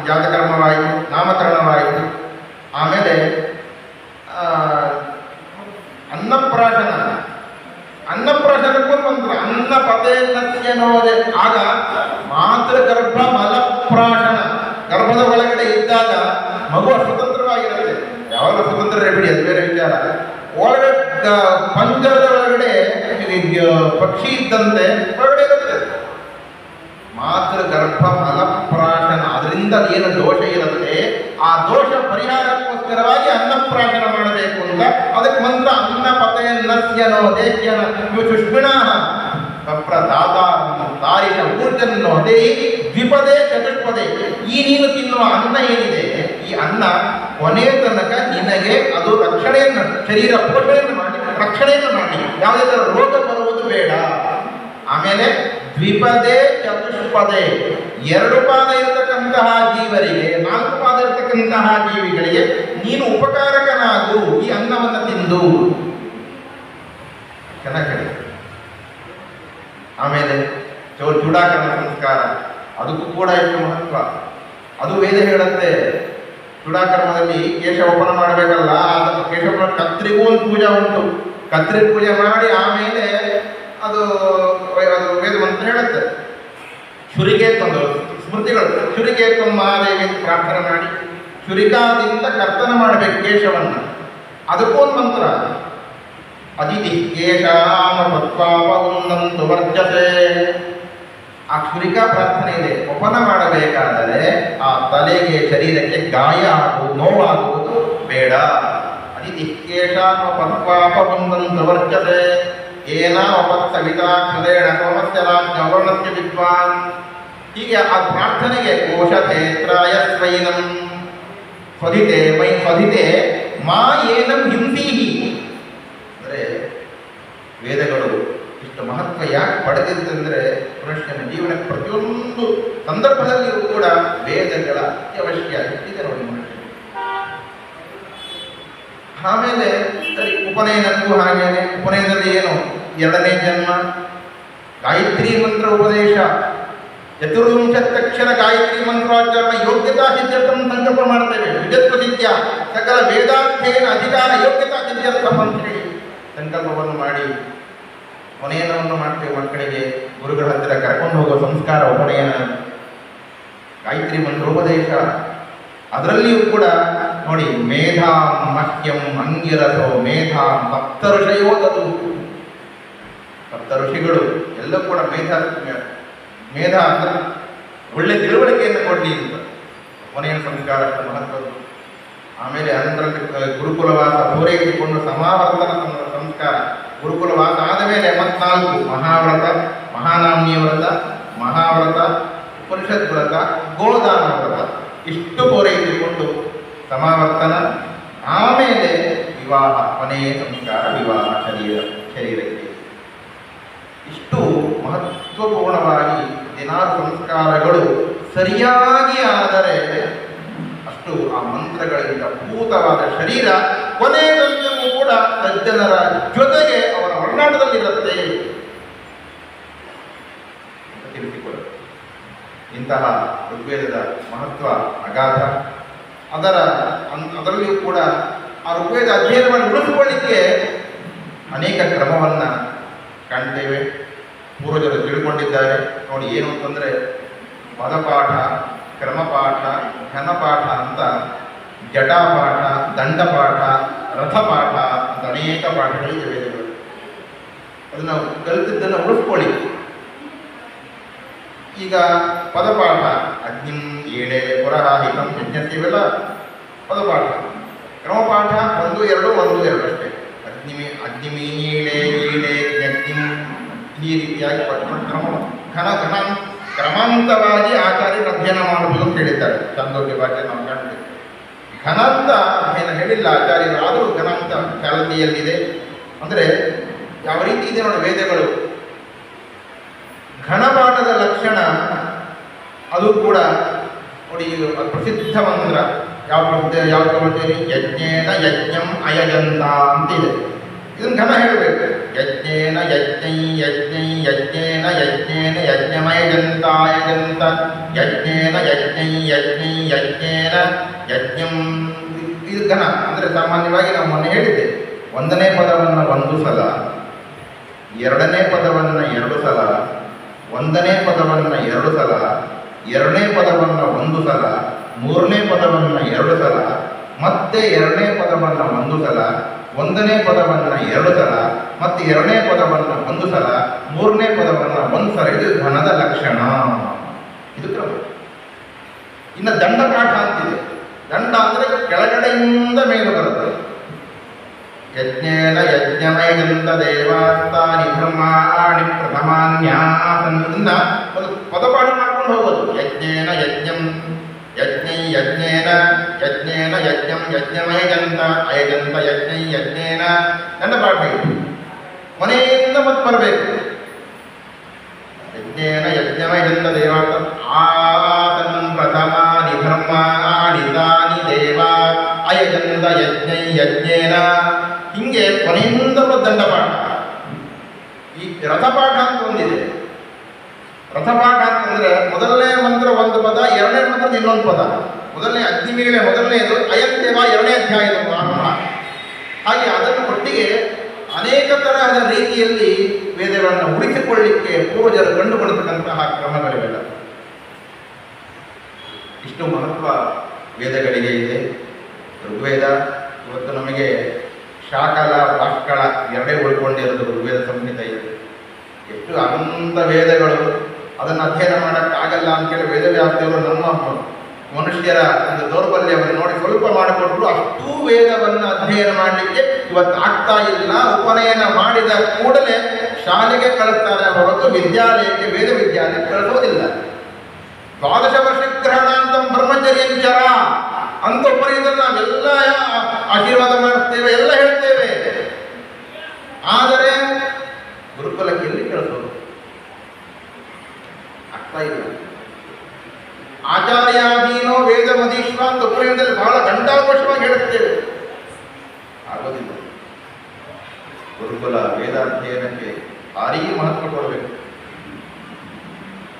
ಜಾತಕರ್ಮವಾಯಿತು, ನಾಮಕರಣವಾಯಿತು. ಆಮೇಲೆ ಅನ್ನಪ್ರಾಶನ, ಅನ್ನಪ್ರಾಶನಕ್ಕೂ ಮಂತ್ರ. ಅನ್ನಪತೇನೋದೆ, ಆಗ ಮಾತೃಗರ್ಭ ಮಲಪ್ರಾಶನ, ಗರ್ಭದ ಒಳಗಡೆ ಇದ್ದಾಗ ಮಗು ಸ್ವತಂತ್ರವಾಗಿರುತ್ತೆ. ಯಾವಾಗ ಸ್ವತಂತ್ರ ಬಿಡಿ, ಅದು ಬೇರೆ ವಿಚಾರ. ಒಳಗಡೆ ಪಂಜರದ ಒಳಗಡೆ ಪಕ್ಷಿ ಇದ್ದಂತೆ ಒಳಗಡೆ ಇರುತ್ತೆ. ಮಾತೃಗರ್ಭ ಮಲಪ್ರಾಶನ, ಅದರಿಂದ ಏನು ದೋಷ ಇರುತ್ತೆ ಆ ದೋಷ ಪರಿಹಾರಕ್ಕೋಸ್ಕರವಾಗಿ ಅನ್ನಪ್ರಾಶನ ಮಾಡಬೇಕು ಅಂತ ಅದಕ್ಕೆ ಮಂತ್ರ. ಅನ್ನಪತೇನ್ನಸ್ಯನೋ ದೇಹ್ಯನ ಸುಷ್ಮಿಣ ಪ್ರದಾತ ತಾರಿನ ಊರ್ಜನ್ನೋ ದೇ ದ್ವಿಪದೇ ಚತುಷ್ಪದೇ. ಈ ನೀನು ತಿನ್ನುವ ಅನ್ನ ಏನಿದೆ, ಈ ಅನ್ನ ಕೊನೆಯ ತನಕ ನಿನಗೆ ಅದು ರಕ್ಷಣೆಯನ್ನು, ಶರೀರ ಪೋಷಣೆಯನ್ನು ಮಾಡಿ, ರಕ್ಷಣೆಯನ್ನು ಮಾಡಿ, ಯಾವುದೇ ಥರ ರೋಗ ಬರುವುದು ಬೇಡ. ಆಮೇಲೆ ದ್ವಿಪದೇ ಚತುಷ್ಪದೇ, 2 ಪಾದ ಇರತಕ್ಕಂತಹ ಜೀವರಿಗೆ, 4 ಪಾದ ಇರತಕ್ಕಂತಹ ಜೀವಿಗಳಿಗೆ ನೀನು ಉಪಕಾರಕನಾಗು ಈ ಅನ್ನವನ್ನು ತಿಂದು. ಚೆನ್ನಾಗಿ. ಆಮೇಲೆ ಚೂಡಾಕರಣ ಸಂಸ್ಕಾರ, ಅದಕ್ಕೂ ಕೂಡ ಎಷ್ಟು ಮಹತ್ವ. ಅದು ವೇದ ಹೇಳುತ್ತೆ, ಚೂಡಾಕರ್ಮದಲ್ಲಿ ಕೇಶ ಓಪನ ಮಾಡಬೇಕಲ್ಲ, ಅದನ್ನು ಕೇಶವ ಕತ್ರಿಗೂ ಒಂದು ಪೂಜೆ ಉಂಟು. ಕತ್ರಿ ಪೂಜೆ ಮಾಡಿ ಆಮೇಲೆ ಅದು ವೇದ ಮಂತ್ರ ಹೇಳುತ್ತೆ. ಶುರಿಗೆ ತಂದು ಸ್ಮೃತಿಗಳು, ಶುರಿಗೆ ಮಹಾದೇವಿ ಅಂತ ಪ್ರಾರ್ಥನೆ ಮಾಡಿ ಶುರಿಕಾದಿಂದ ಕರ್ತನ ಮಾಡಬೇಕು ಕೇಶವನ್ನು. ಅದಕ್ಕೊಂದು ಮಂತ್ರ, ಅದಿತಿ ಕೇಶಾಮ ಪತ್ವಾಪಗುಂದಂತು ವರ್ಜಸೆ. ಆ ಕ್ಷುರಿಕಾ ಪ್ರಾರ್ಥನೆ ಇದೆ. ಒಪನ ಮಾಡಬೇಕಾದರೆ ಆ ತಲೆಗೆ ಶರೀರಕ್ಕೆ ಗಾಯ ಆಗುವುದು, ನೋವಾಗುವುದು ಬೇಡ. ಅದಿತಿ ಕೇಶಾಮ ಪತ್ವಾಪಗುಂದಂತು ವರ್ಜಸೆ ಏನ ಒಪತ್ ಸವಿತಾ ಕ್ಷುರೇಣ ಸೋಮಸ್ಯ ರಾಜ್ಞವರ್ಣಸ್ಯ ವಿದ್ವಾನ್. ಹೀಗೆ ಆ ಪ್ರಾರ್ಥನೆಗೆ ಕೋಶಥೇತ್ರಾಯ ಸ್ವೈನಂ ಸ್ವಧಿತೆ ಮೈ ಸ್ವಧಿತೆ ಮಾ ಏನಂ ಹಿಂಸೀಹಿ. ಅಂದರೆ ವೇದಗಳು ಇಷ್ಟು ಮಹತ್ವ ಯಾಕೆ ಪಡೆದಿದ್ದಂದರೆ ಮನುಷ್ಯನ ಜೀವನಕ್ಕೆ ಪ್ರತಿಯೊಂದು ಸಂದರ್ಭದಲ್ಲಿಯೂ ಕೂಡ ವೇದಗಳ ಅತ್ಯವಶ್ಯ ಇದೆ ನೋಡಿ ಮನುಷ್ಯ. ಆಮೇಲೆ ಸರಿ, ಉಪನಯನಕ್ಕೂ ಹಾಗೇನೆ. ಉಪನಯನದಲ್ಲಿ ಏನು, 2ನೇ ಜನ್ಮ, ಗಾಯತ್ರಿ ಮಂತ್ರ ಉಪದೇಶ, ಚತುರ್ವಿಂಶತ್ತಕ್ಷರ ಗಾಯತ್ರಿ ಮಂತ್ರಾಚರಣ ಯೋಗ್ಯತಾ ಸಿದ್ಧಾರ್ಥಂ ಸಂಕಲ್ಪ ಮಾಡ್ತೇವೆ. ವಿಜತ್ವ ಸಿದ್ಧ ಸಕಲ ವೇದಾಧ್ಯಯನ ಅಧಿಕಾರ ಯೋಗ್ಯತಾ ಸಿದ್ಧಾರ್ಥಂ ಅಂತ ಹೇಳಿ ಸಂಕಲ್ಪವನ್ನು ಮಾಡಿ ಉಪನಯನವನ್ನು ಮಾಡ್ತೇವೆ. ಮಕ್ಕಳಿಗೆ ಗುರುಗಳ ಹತ್ತಿರ ಕರ್ಕೊಂಡು ಹೋಗುವ ಸಂಸ್ಕಾರ ಉಪನಯನ, ಗಾಯತ್ರಿ ಮಂತ್ರೋಪದೇಶ. ಅದರಲ್ಲಿಯೂ ಕೂಡ ನೋಡಿ, ಮೇಧಾಂ ಮಹ್ಯಂ ಅಂಗಿರಸೋ ಮೇಧಾಂ ಸಪ್ತ ಋಷಯೋದದು. ಸಪ್ತ ಋಷಿಗಳು ಎಲ್ಲ ಕೂಡ ಮೇಧ ಅಂದ್ರೆ ಒಳ್ಳೆ ತಿಳುವಳಿಕೆಯನ್ನು ಕೊಡಲಿ ಅಂತ ಕೊನೆಯ ಸಂಸ್ಕಾರ ಅಷ್ಟು ಮಹತ್ವದ್ದು. ಆಮೇಲೆ ಅನಂತರ ಗುರುಕುಲವಾಸ ಪೂರೈಸಿಕೊಂಡು ಸಮಾವರ್ತನ ಸಂಸ್ಕಾರ. ಗುರುಕುಲವಾಸ ಆದ ಮೇಲೆ 74 ಮಹಾವ್ರತ, ಮಹಾನಾಮ್ಯ ವ್ರತ, ಮಹಾವ್ರತ, ಉಪನಿಷತ್ ವ್ರತ, ಗೋದಾನ ವ್ರತ, ಇಷ್ಟು ಪೂರೈಸಿಕೊಂಡು ಸಮಾವರ್ತನ. ಆಮೇಲೆ ವಿವಾಹ, ಕೊನೆಯ ಸಂಸ್ಕಾರ ವಿವಾಹ, ಶರೀರಕ್ಕೆ. ಇಷ್ಟು ಮಹತ್ವಪೂರ್ಣವಾಗಿ 16 ಸಂಸ್ಕಾರಗಳು ಸರಿಯಾಗಿ ಆದರೆ ಅಷ್ಟು ಆ ಮಂತ್ರಗಳಿಂದ ಭೂತವಾದ ಶರೀರ ಕೊನೆಯದಲ್ಲೂ ಕೂಡ ಸಜ್ಜನರ ಜೊತೆಗೆ ಅವರ ಒಡನಾಟದಲ್ಲಿರುತ್ತೆ ತಿಳಿಸಿಕೊಳ್ಳ. ಇಂತಹ ಋಗ್ವೇದದ ಮಹತ್ವ ಅಗಾಧ. ಅದರಲ್ಲಿಯೂ ಕೂಡ ಆ ಋಗ್ವೇದ ಅಧ್ಯಯನವನ್ನು ಉಳಿಸಿಕೊಳ್ಳಿಕ್ಕೆ ಅನೇಕ ಕ್ರಮವನ್ನು ಕಾಣ್ತೇವೆ. ಪೂರ್ವಜರು ತಿಳ್ಕೊಂಡಿದ್ದಾರೆ ನೋಡಿ. ಏನು ಅಂತಂದರೆ ಪದಪಾಠ, ಕ್ರಮಪಾಠ, ಘನಪಾಠ ಅಂತ ಜಟಾಪಾಠ, ದಂಡಪಾಠ, ರಥಪಾಠ ಅಂತ ಅನೇಕ ಪಾಠಗಳಿವೆ ವೇದಗಳು. ಅದನ್ನು ನಾವು ಕಲಿತಿದ್ದನ್ನು ಉಳಿಸ್ಕೊಳ್ಳಿ. ಈಗ ಪದಪಾಠ, ಅಗ್ನಿಂ ಏಳೆ ಪುರಹಾಹಿತಂ ಯಜ್ಞಸ್ಯ ಇವೆಲ್ಲ ಪದಪಾಠ. ಕ್ರಮಪಾಠ 1, 2, 1, 2 ಅಷ್ಟೇ. ಅಗ್ನಿಮೀಳೆ ಈಳೆ ಯಜ್ಞಂ ಈ ರೀತಿಯಾಗಿ ಕ್ರಮಾಂತವಾಗಿ ಆಚಾರ್ಯರು ಅಧ್ಯಯನ ಮಾಡಬಹುದು ಅಂತ ಹೇಳಿದ್ದಾರೆ. ಚಾಂದೋಗ್ಯ ಭಾಷೆ ನಾವು ಕಾಣ್ತೇವೆ. ಘನಾಂತ ಏನು ಹೇಳಿಲ್ಲ ಆಚಾರ್ಯರು, ಆದರೂ ಘನಾಂತ ಚಾಲತಿಯಲ್ಲಿದೆ. ಅಂದರೆ ಯಾವ ರೀತಿ ಇದೆ ನೋಡಿ ವೇದಗಳು. ಘನಪಾಠದ ಲಕ್ಷಣ ಅದು ಕೂಡ ನೋಡಿ. ಪ್ರಸಿದ್ಧ ಮಂತ್ರ ಯಾವ ತಗೊಳ್ತೇನೆ, ಯಜ್ಞೇನ ಯಜ್ಞಂ ಅಯಜಂತ ಅಂತಿದೆ. ಇದನ್ನು ಘನ ಹೇಳಬೇಕು. ಯಜ್ಞೇನ ಯಜ್ಞೈ ಯಜ್ಞೈ ಯಜ್ಞೇನ ಯಜ್ಞೇನ ಯಜ್ಞಮಯಜಂತಾಯಜಂತ ಯಜ್ಞೇನ ಯಜ್ಞೈ ಯಜ್ಞೈ ಯಜ್ಞೇನ ಯಜ್ಞಂ. ಇದು ಘನ. ಅಂದರೆ ಸಾಮಾನ್ಯವಾಗಿ ನಾವು ಮೊನ್ನೆ ಹೇಳಿದ್ದೆ, 1ನೇ ಪದವನ್ನು 1 ಸಲ, 2ನೇ ಪದವನ್ನು 2 ಸಲ, 1ನೇ ಪದವನ್ನು 2 ಸಲ, 2ನೇ ಪದವನ್ನು 1 ಸಲ, 3ನೇ ಪದವನ್ನು 2 ಸಲ, ಮತ್ತೆ 2ನೇ ಪದವನ್ನು 1 ಸಲ, 1ನೇ ಪದವನ್ನು 2 ಸಲ, ಮತ್ತೆ 2ನೇ ಪದವನ್ನು 1 ಸಲ, 3ನೇ ಪದವನ್ನು 1 ಸಲ. ಇದು ಘನದ ಲಕ್ಷಣ. ಇದು ಕ್ರಮ. ಇನ್ನು ದಂಡಪಾಠ ಅಂತಿದೆ. ದಂಡ ಅಂದರೆ ಕೆಳಗಡೆಯಿಂದ ಮೇಲೆ ಬರುತ್ತೆ. ಯಜ್ಞೇನ ಯಜ್ಞಮಯಜಂತ ದೇವಾಸ್ತಾನಿ ಧರ್ಮಾಣಿ ಪ್ರಥಮಾನ್ಯಾಸನ್. ಇನ್ನ ಒಂದು ಪದಪಾಠ ಮಾಡ್ಕೊಂಡು ಹೋಗೋದು. ಯಜ್ಞೇನ ಯಜ್ಞಂ ಯಜ್ಞೈ ಯಜ್ಞೇನ ಯಜ್ಞೇನ ಯಜ್ಞಂ ಯಜ್ಞಮಯಜಂತ ಅಯಜಂತ ಯಜ್ಞೈ ಯಜ್ಞೇನ. ದಂಡಪಾಠ ಕೊನೆಯಿಂದ ಮತ್ತೆ ಬರಬೇಕು. ಯಜ್ಞೇನ ಯಜ್ಞಮಯಜಂತ ದೇವಾಸ್ತ ಆಸನ್ ಪ್ರಥಮಾನಿ ಧರ್ಮಾಣಿ ತಾನಿ ದೇವಾ ಅಯಜಂತ ಯಜ್ಞೈ ಯಜ್ಞೇನ. ಹಿಂಗೆ ಕೊನೆಯಿಂದ ದಂಡಪಾಠ. ಈ ರಥಪಾಠ ಅಂತ ಒಂದಿದೆ. ರಥಪಾಠ ಅಂತಂದ್ರೆ ಮೊದಲನೇ ಮಂತ್ರ 1 ಪದ, 2ನೇ ಮಂತ್ರದ ಇನ್ನೊಂದು ಪದ. ಮೊದಲನೇ ಅಗ್ನಿಮೀಳೆ ಮೊದಲನೆಯದು, ಅಯಂದೇವ ಎರಡನೇ ಅಧ್ಯಾಯದ ಆರಂಭ. ಹಾಗೆ ಅದನ್ನು ಒಟ್ಟಿಗೆ ಅನೇಕ ತರಹದ ರೀತಿಯಲ್ಲಿ ವೇದಗಳನ್ನು ಉಳಿಸಿಕೊಳ್ಳಿಕ್ಕೆ ಪೂರ್ವಜರು ಕಂಡುಕೊಳ್ಳತಕ್ಕಂತಹ ಕ್ರಮಗಳಿವೆಲ್ಲ. ಇಷ್ಟು ಮಹತ್ವ ವೇದಗಳಿಗೆ ಇದೆ. ಋಗ್ವೇದ ಇವತ್ತು ನಮಗೆ ಶಾಕಲ ಭಾಷ್ಕಳ ಎರಡೇ ಉಳ್ಕೊಂಡಿರೋದು ಋಗ್ವೇದ ಸಂಹಿತೆ ಇದೆ. ಎಷ್ಟು ಅನಂತ ವೇದಗಳು, ಅದನ್ನು ಅಧ್ಯಯನ ಮಾಡೋಕ್ಕಾಗಲ್ಲ ಅಂತೇಳಿ ವೇದವ್ಯಾಸದೇವರು ನಮ್ಮ ಮನುಷ್ಯರ ಒಂದು ದೌರ್ಬಲ್ಯವನ್ನು ನೋಡಿ ಸ್ವಲ್ಪ ಮಾಡಿಕೊಟ್ರು. ಅಷ್ಟೂ ವೇದವನ್ನು ಅಧ್ಯಯನ ಮಾಡಲಿಕ್ಕೆ ಇವತ್ತು ಆಗ್ತಾ ಇಲ್ಲ. ಉಪನಯನ ಮಾಡಿದ ಕೂಡಲೇ ಶಾಲೆಗೆ ಕಳಿಸ್ತಾರೆ ಹೊರತು ವಿದ್ಯಾಲಯಕ್ಕೆ, ವೇದ ವಿದ್ಯಾಲಯಕ್ಕೆ ಕಳಿಸೋದಿಲ್ಲ. 12 ವರ್ಷ ಗ್ರಹಣಾಂತ ಬ್ರಹ್ಮಚರ್ಯಂಚರ ಅಂತ ಉಪನಯದಲ್ಲಿ ನಾವೆಲ್ಲ ಆಶೀರ್ವಾದ ಮಾಡ್ತೇವೆ, ಎಲ್ಲ ಹೇಳ್ತೇವೆ. ಆದರೆ ಗುರುಕುಲಕ್ಕೆ ಎಲ್ಲಿ ಕಳಿಸೋದು ಆಗ್ತಾ ಇಲ್ಲ. ಆಚಾರ್ಯಾಧೀನೋ ವೇದ ಮದೀಶ್ವ ಅಂತ ಉಪನಯನದಲ್ಲಿ ಬಹಳ ಗಂಟಾವಶವಾಗಿ ಹೇಳುತ್ತೇವೆ, ಆಗೋದಿಲ್ಲ. ಗುರುಕುಲ ವೇದಾಧ್ಯಯನಕ್ಕೆ ಭಾರೀ ಮಹತ್ವ ಕೊಡಬೇಕು.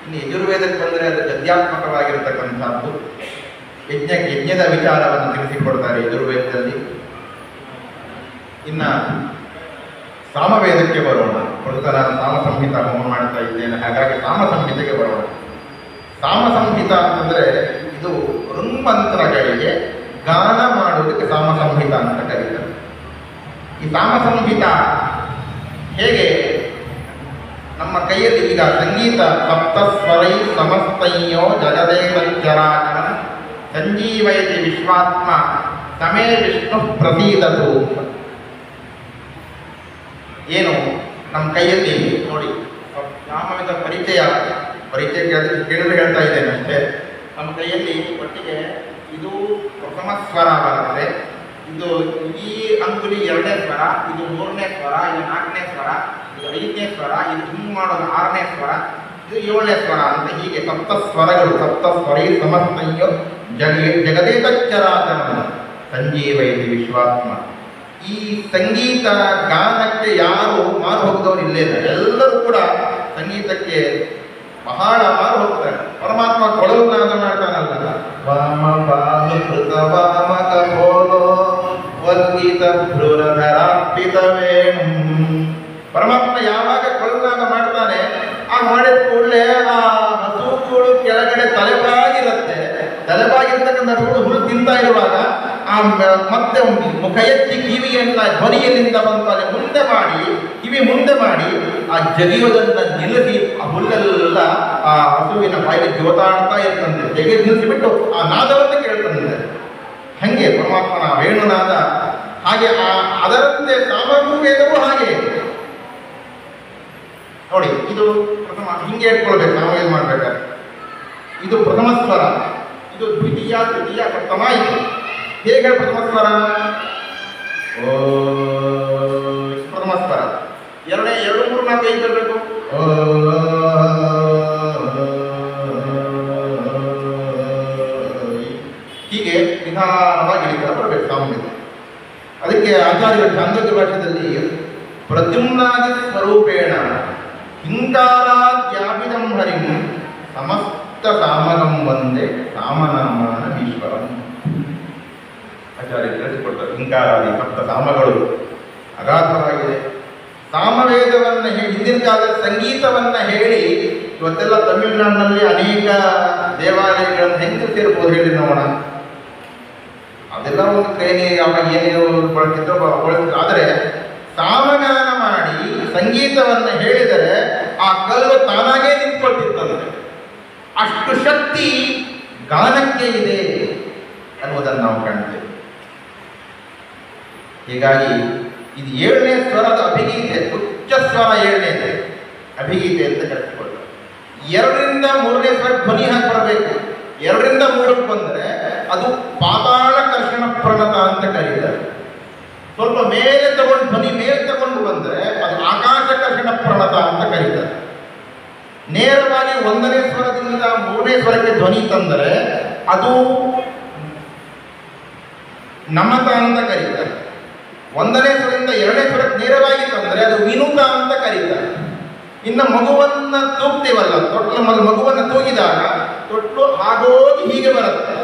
ಇನ್ನು ಯಜುರ್ವೇದಕ್ಕೆ ಬಂದರೆ ಅದು ಗದ್ಯಾತ್ಮಕವಾಗಿರತಕ್ಕಂಥದ್ದು. ಯಜ್ಞದ ವಿಚಾರವನ್ನು ತಿಳಿಸಿಕೊಡ್ತಾರೆ ಯಜುರ್ವೇದದಲ್ಲಿ. ಇನ್ನು ಸಾಮವೇದಕ್ಕೆ ಬರೋಣ. ಪ್ರಸ್ತುತ ನಾನು ಸಾಮ ಸಂಹಿತ ಹೋಮ ಮಾಡ್ತಾ ಇದ್ದೇನೆ, ಹಾಗಾಗಿ ಸಾಮ ಸಂಹಿತೆಗೆ ಬರೋಣ. ಸಾಮ ಸಂಹಿತ ಅಂತಂದರೆ ಇದು ಋನ್ಮಂತ್ರಗಳಿಗೆ ಗಾನ ಮಾಡುವುದಕ್ಕೆ ಸಾಮ ಸಂಹಿತ ಅಂತ ಕರೀತಾರೆ. ಈ ಸಾಮ ಸಂಹಿತ ಹೇಗೆ ನಮ್ಮ ಕೈಯಲ್ಲಿ ಈಗ ಸಂಗೀತ ಸಪ್ತಸ್ವರೈ ಸಮಸ್ತಯ್ಯೋ ಜಗದೇಕಚರಾಚರ ಸಂಜೀವಯತಿ ವಿಶ್ವಾತ್ಮ ಸಮೇ ವಿಷ್ಣು ಪ್ರಸೀದತು. ಏನು ನಮ್ಮ ಕೈಯಲ್ಲಿ ನೋಡಿ, ಸಾಮವೇದ ಪರಿಚಯ ಕೇಳಲು ಹೇಳ್ತಾ ಇದ್ದೇನೆ ಅಷ್ಟೇ. ನಮ್ಮ ಕೈಯಲ್ಲಿ ಒಟ್ಟಿಗೆ ಇದು ಪ್ರಥಮ ಸ್ವರ ಬರುತ್ತೆ, ಇದು ಈ ಅಂಗುಲಿ 2ನೇ ಸ್ವರ, ಇದು 3ನೇ ಸ್ವರ, ಇದು 4ನೇ ಸ್ವರ, ಇದು 5ನೇ ಸ್ವರ, ಇದು ಹಿಂಗೆ ಮಾಡೋದು 6ನೇ ಸ್ವರ, ಇದು 7ನೇ ಸ್ವರ ಅಂತ ಹೀಗೆ ಸಪ್ತ ಸ್ವರಗಳು. ಸಪ್ತಸ್ವರೈ ಸಮಸ್ತಯ್ಯೋ ಜಗದೇಕಚರಾಚರ ಸಂಜೀವಯತಿ ವಿಶ್ವಾತ್ಮ. ಈ ಸಂಗೀತ ಗಾನಕ್ಕೆ ಯಾರು ಮಾರು ಹೋಗದವರು ಇಲ್ಲೇ ಇಲ್ಲ. ಎಲ್ಲರೂ ಕೂಡ ಸಂಗೀತಕ್ಕೆ ಬಹಳ ಮಾರು ಹೋಗ್ತಾರೆ. ಪರಮಾತ್ಮ ಕೊಳಲುನಾದ ಮಾಡ್ತಾನಲ್ಲ, ವಾಮ ಬಾಲು ಕೃತ ವಾಮ ಕಪೋಲೋ ವರ್ಗೀತ ಭ್ರೂರಧರಾರ್ಪಿತವೇಣು. ಪರಮಾತ್ಮ ಯಾವಾಗ ಕೊಳಲುನಾದ ಮಾಡ್ತಾನೆ, ಆ ಮಾಡಿದ ಕೂಡಲೇ ಆ ಹಸುಗಳು ಕೆಳಗಡೆ ತಲೆಬಾಗಿರುತ್ತೆ. ತಲೆಬಾಗಿರ್ತಕ್ಕಂಥ ಹಸುಗಳು ಹುಲ್ಲು ತಿಂತಾ ಇರುವಾಗ ಆ ಮತ್ತೆ ಮುಖ ಎತ್ತಿ ಕಿವಿಯನ್ನ ಧ್ವನಿಯಲ್ಲಿಂದ ಬಂತು ಅಲ್ಲಿ ಮುಂದೆ ಮಾಡಿ, ಕಿವಿ ಮುಂದೆ ಮಾಡಿ ಆ ಜಗಿಯೋದನ್ನ ನಿಲ್ಲಿಸಿ ಆ ಹುಲ್ಲೆಲ್ಲ ಆ ಹಸುವಿನ ಬಾಯಿಗೆ ಜೋತಾಡ್ತಾ ಇರ್ತಂತೆ. ಜಗಿ ನಿಲ್ಲಿಸಿಬಿಟ್ಟು ಆ ನಾದವನ್ನು ಕೇಳ್ತಂತೆ. ಹಂಗೆ ಪರಮಾತ್ಮನ ವೇಣುನಾದ. ಹಾಗೆ ಅದರಂತೆ ಸಾಮವೇದ ವೇದವೂ ಹಾಗೆ ನೋಡಿ. ಇದು ಪ್ರಥಮ ಹಿಂಗೆ ಇಟ್ಕೊಳ್ಬೇಕು, ಸಾಮವೇದ ಮಾಡ್ಬೇಕಾದ್ರೆ. ಇದು ಪ್ರಥಮ ಸ್ವರ, ಇದು ದ್ವಿತೀಯ, ತೃತೀಯ, ಪ್ರಥಮ. ಇದು ಹೇಗೆ ಪ್ರಥಮ ಸ್ವರ? ಪ್ರಥಮ ಸ್ವರ. 2, 3, 4, 5 ಬರಬೇಕು. ಹೀಗೆ ನಿಧಾನವಾಗಿ ಇಳಿತಾ ಬರಬೇಕು ಸಾಮವೇದ. ಅದಕ್ಕೆ ಆಚಾರ್ಯರು ಛಾಂದೋಗ್ಯ ಭಾಷೆಯಲ್ಲಿ ಪ್ರದ್ಯುಮ್ನಾದಿ ಸ್ವರೂಪೇಣ ಹಿಂಕಾರಾದ್ಯಾಪಿದಂ ಹರಿಂ ಸಮಸ್ತ ಸಾಮಗಂ ವಂದೇ ಸಾಮನಾಮಾನ ಈಶ್ವರಂ. ಆಚಾರ್ಯ ತಿಳಿಸಿಕೊಡ್ತಾರೆ. ಹಿಂಕಾರಾದಿ ಸಪ್ತ ಸಾಮಗಳು ಅಗಾಧವಾಗಿದೆ. ಸಾಮವೇದವನ್ನು ಹಿಂದಿನ ಕಾಲದ ಸಂಗೀತವನ್ನು ಹೇಳಿ ಇವತ್ತೆಲ್ಲ ತಮಿಳುನಾಡಿನಲ್ಲಿ ಅನೇಕ ದೇವಾಲಯಗಳನ್ನು ಹೆಂಗೆ ಸೇರ್ಬೋದು ಹೇಳಿ ನೋಡೋಣ. ಅದೆಲ್ಲ ಒಂದು ಟ್ರೈನಿ ಅವಾಗ ಏನೇನು ಬಳಸಿದ್ರು ಬಳಸಿದ್ರು. ಆದರೆ ಸಾಮಗಾನ ಮಾಡಿ ಸಂಗೀತವನ್ನು ಹೇಳಿದರೆ ಆ ಕಲ್ಲು ತಾನಾಗೇ ನಿಂತ್ಕೊಳ್ತಿತ್ತಂತೆ. ಅಷ್ಟು ಶಕ್ತಿ ಗಾನಕ್ಕೆ ಇದೆ ಅನ್ನುವುದನ್ನು ನಾವು ಕಾಣ್ತೇವೆ. ಹೀಗಾಗಿ ಇದು 7ನೇ ಸ್ವರದ ಅಭಿಗೀತೆ, ಉಚ್ಚ ಸ್ವರ 7ನೇದು ಅಭಿಗೀತೆ ಅಂತ ಕರೆಸಿಕೊಳ್ತಾರೆ. 2ರಿಂದ 3ನೇ ಸ್ವರ ಧ್ವನಿ ಹಾಕಿ ಬರಬೇಕು. 2ರಿಂದ 3ಕ್ಕೆ ಬಂದರೆ ಅದು ಪಾತಾಳ ಕರ್ಷಣ ಪ್ರಣತ ಅಂತ ಕರೀತಾರೆ. ಸ್ವಲ್ಪ ಮೇಲೆ ತಗೊಂಡು ಧ್ವನಿ ಮೇಲೆ ತಗೊಂಡು ಬಂದರೆ ಅದು ಆಕಾಶ ಕರ್ಷಣ ಪ್ರಣತ ಅಂತ ಕರೀತಾರೆ. ನೇರವಾಗಿ 1ನೇ ಸ್ವರದಿಂದ 3ನೇ ಸ್ವರಕ್ಕೆ ಧ್ವನಿ ತಂದರೆ ಅದು ನಮತ ಅಂತ ಕರೀತಾರೆ. 1ನೇ ಸ್ವರದಿಂದ 2ನೇ ಸ್ವರಕ್ಕೆ ನೇರವಾಗಿ ತಂದರೆ ಅದು ವಿನುತ ಅಂತ ಕರೀತಾರೆ. ಇನ್ನು ಮಗುವನ್ನ ತೂಗ್ತೀವಲ್ಲ, ಮಗುವನ್ನು ತೂಗಿದಾಗ ತೊಟ್ಲು ಹಾಗೋಗಿ ಹೀಗೆ ಬರುತ್ತೆ.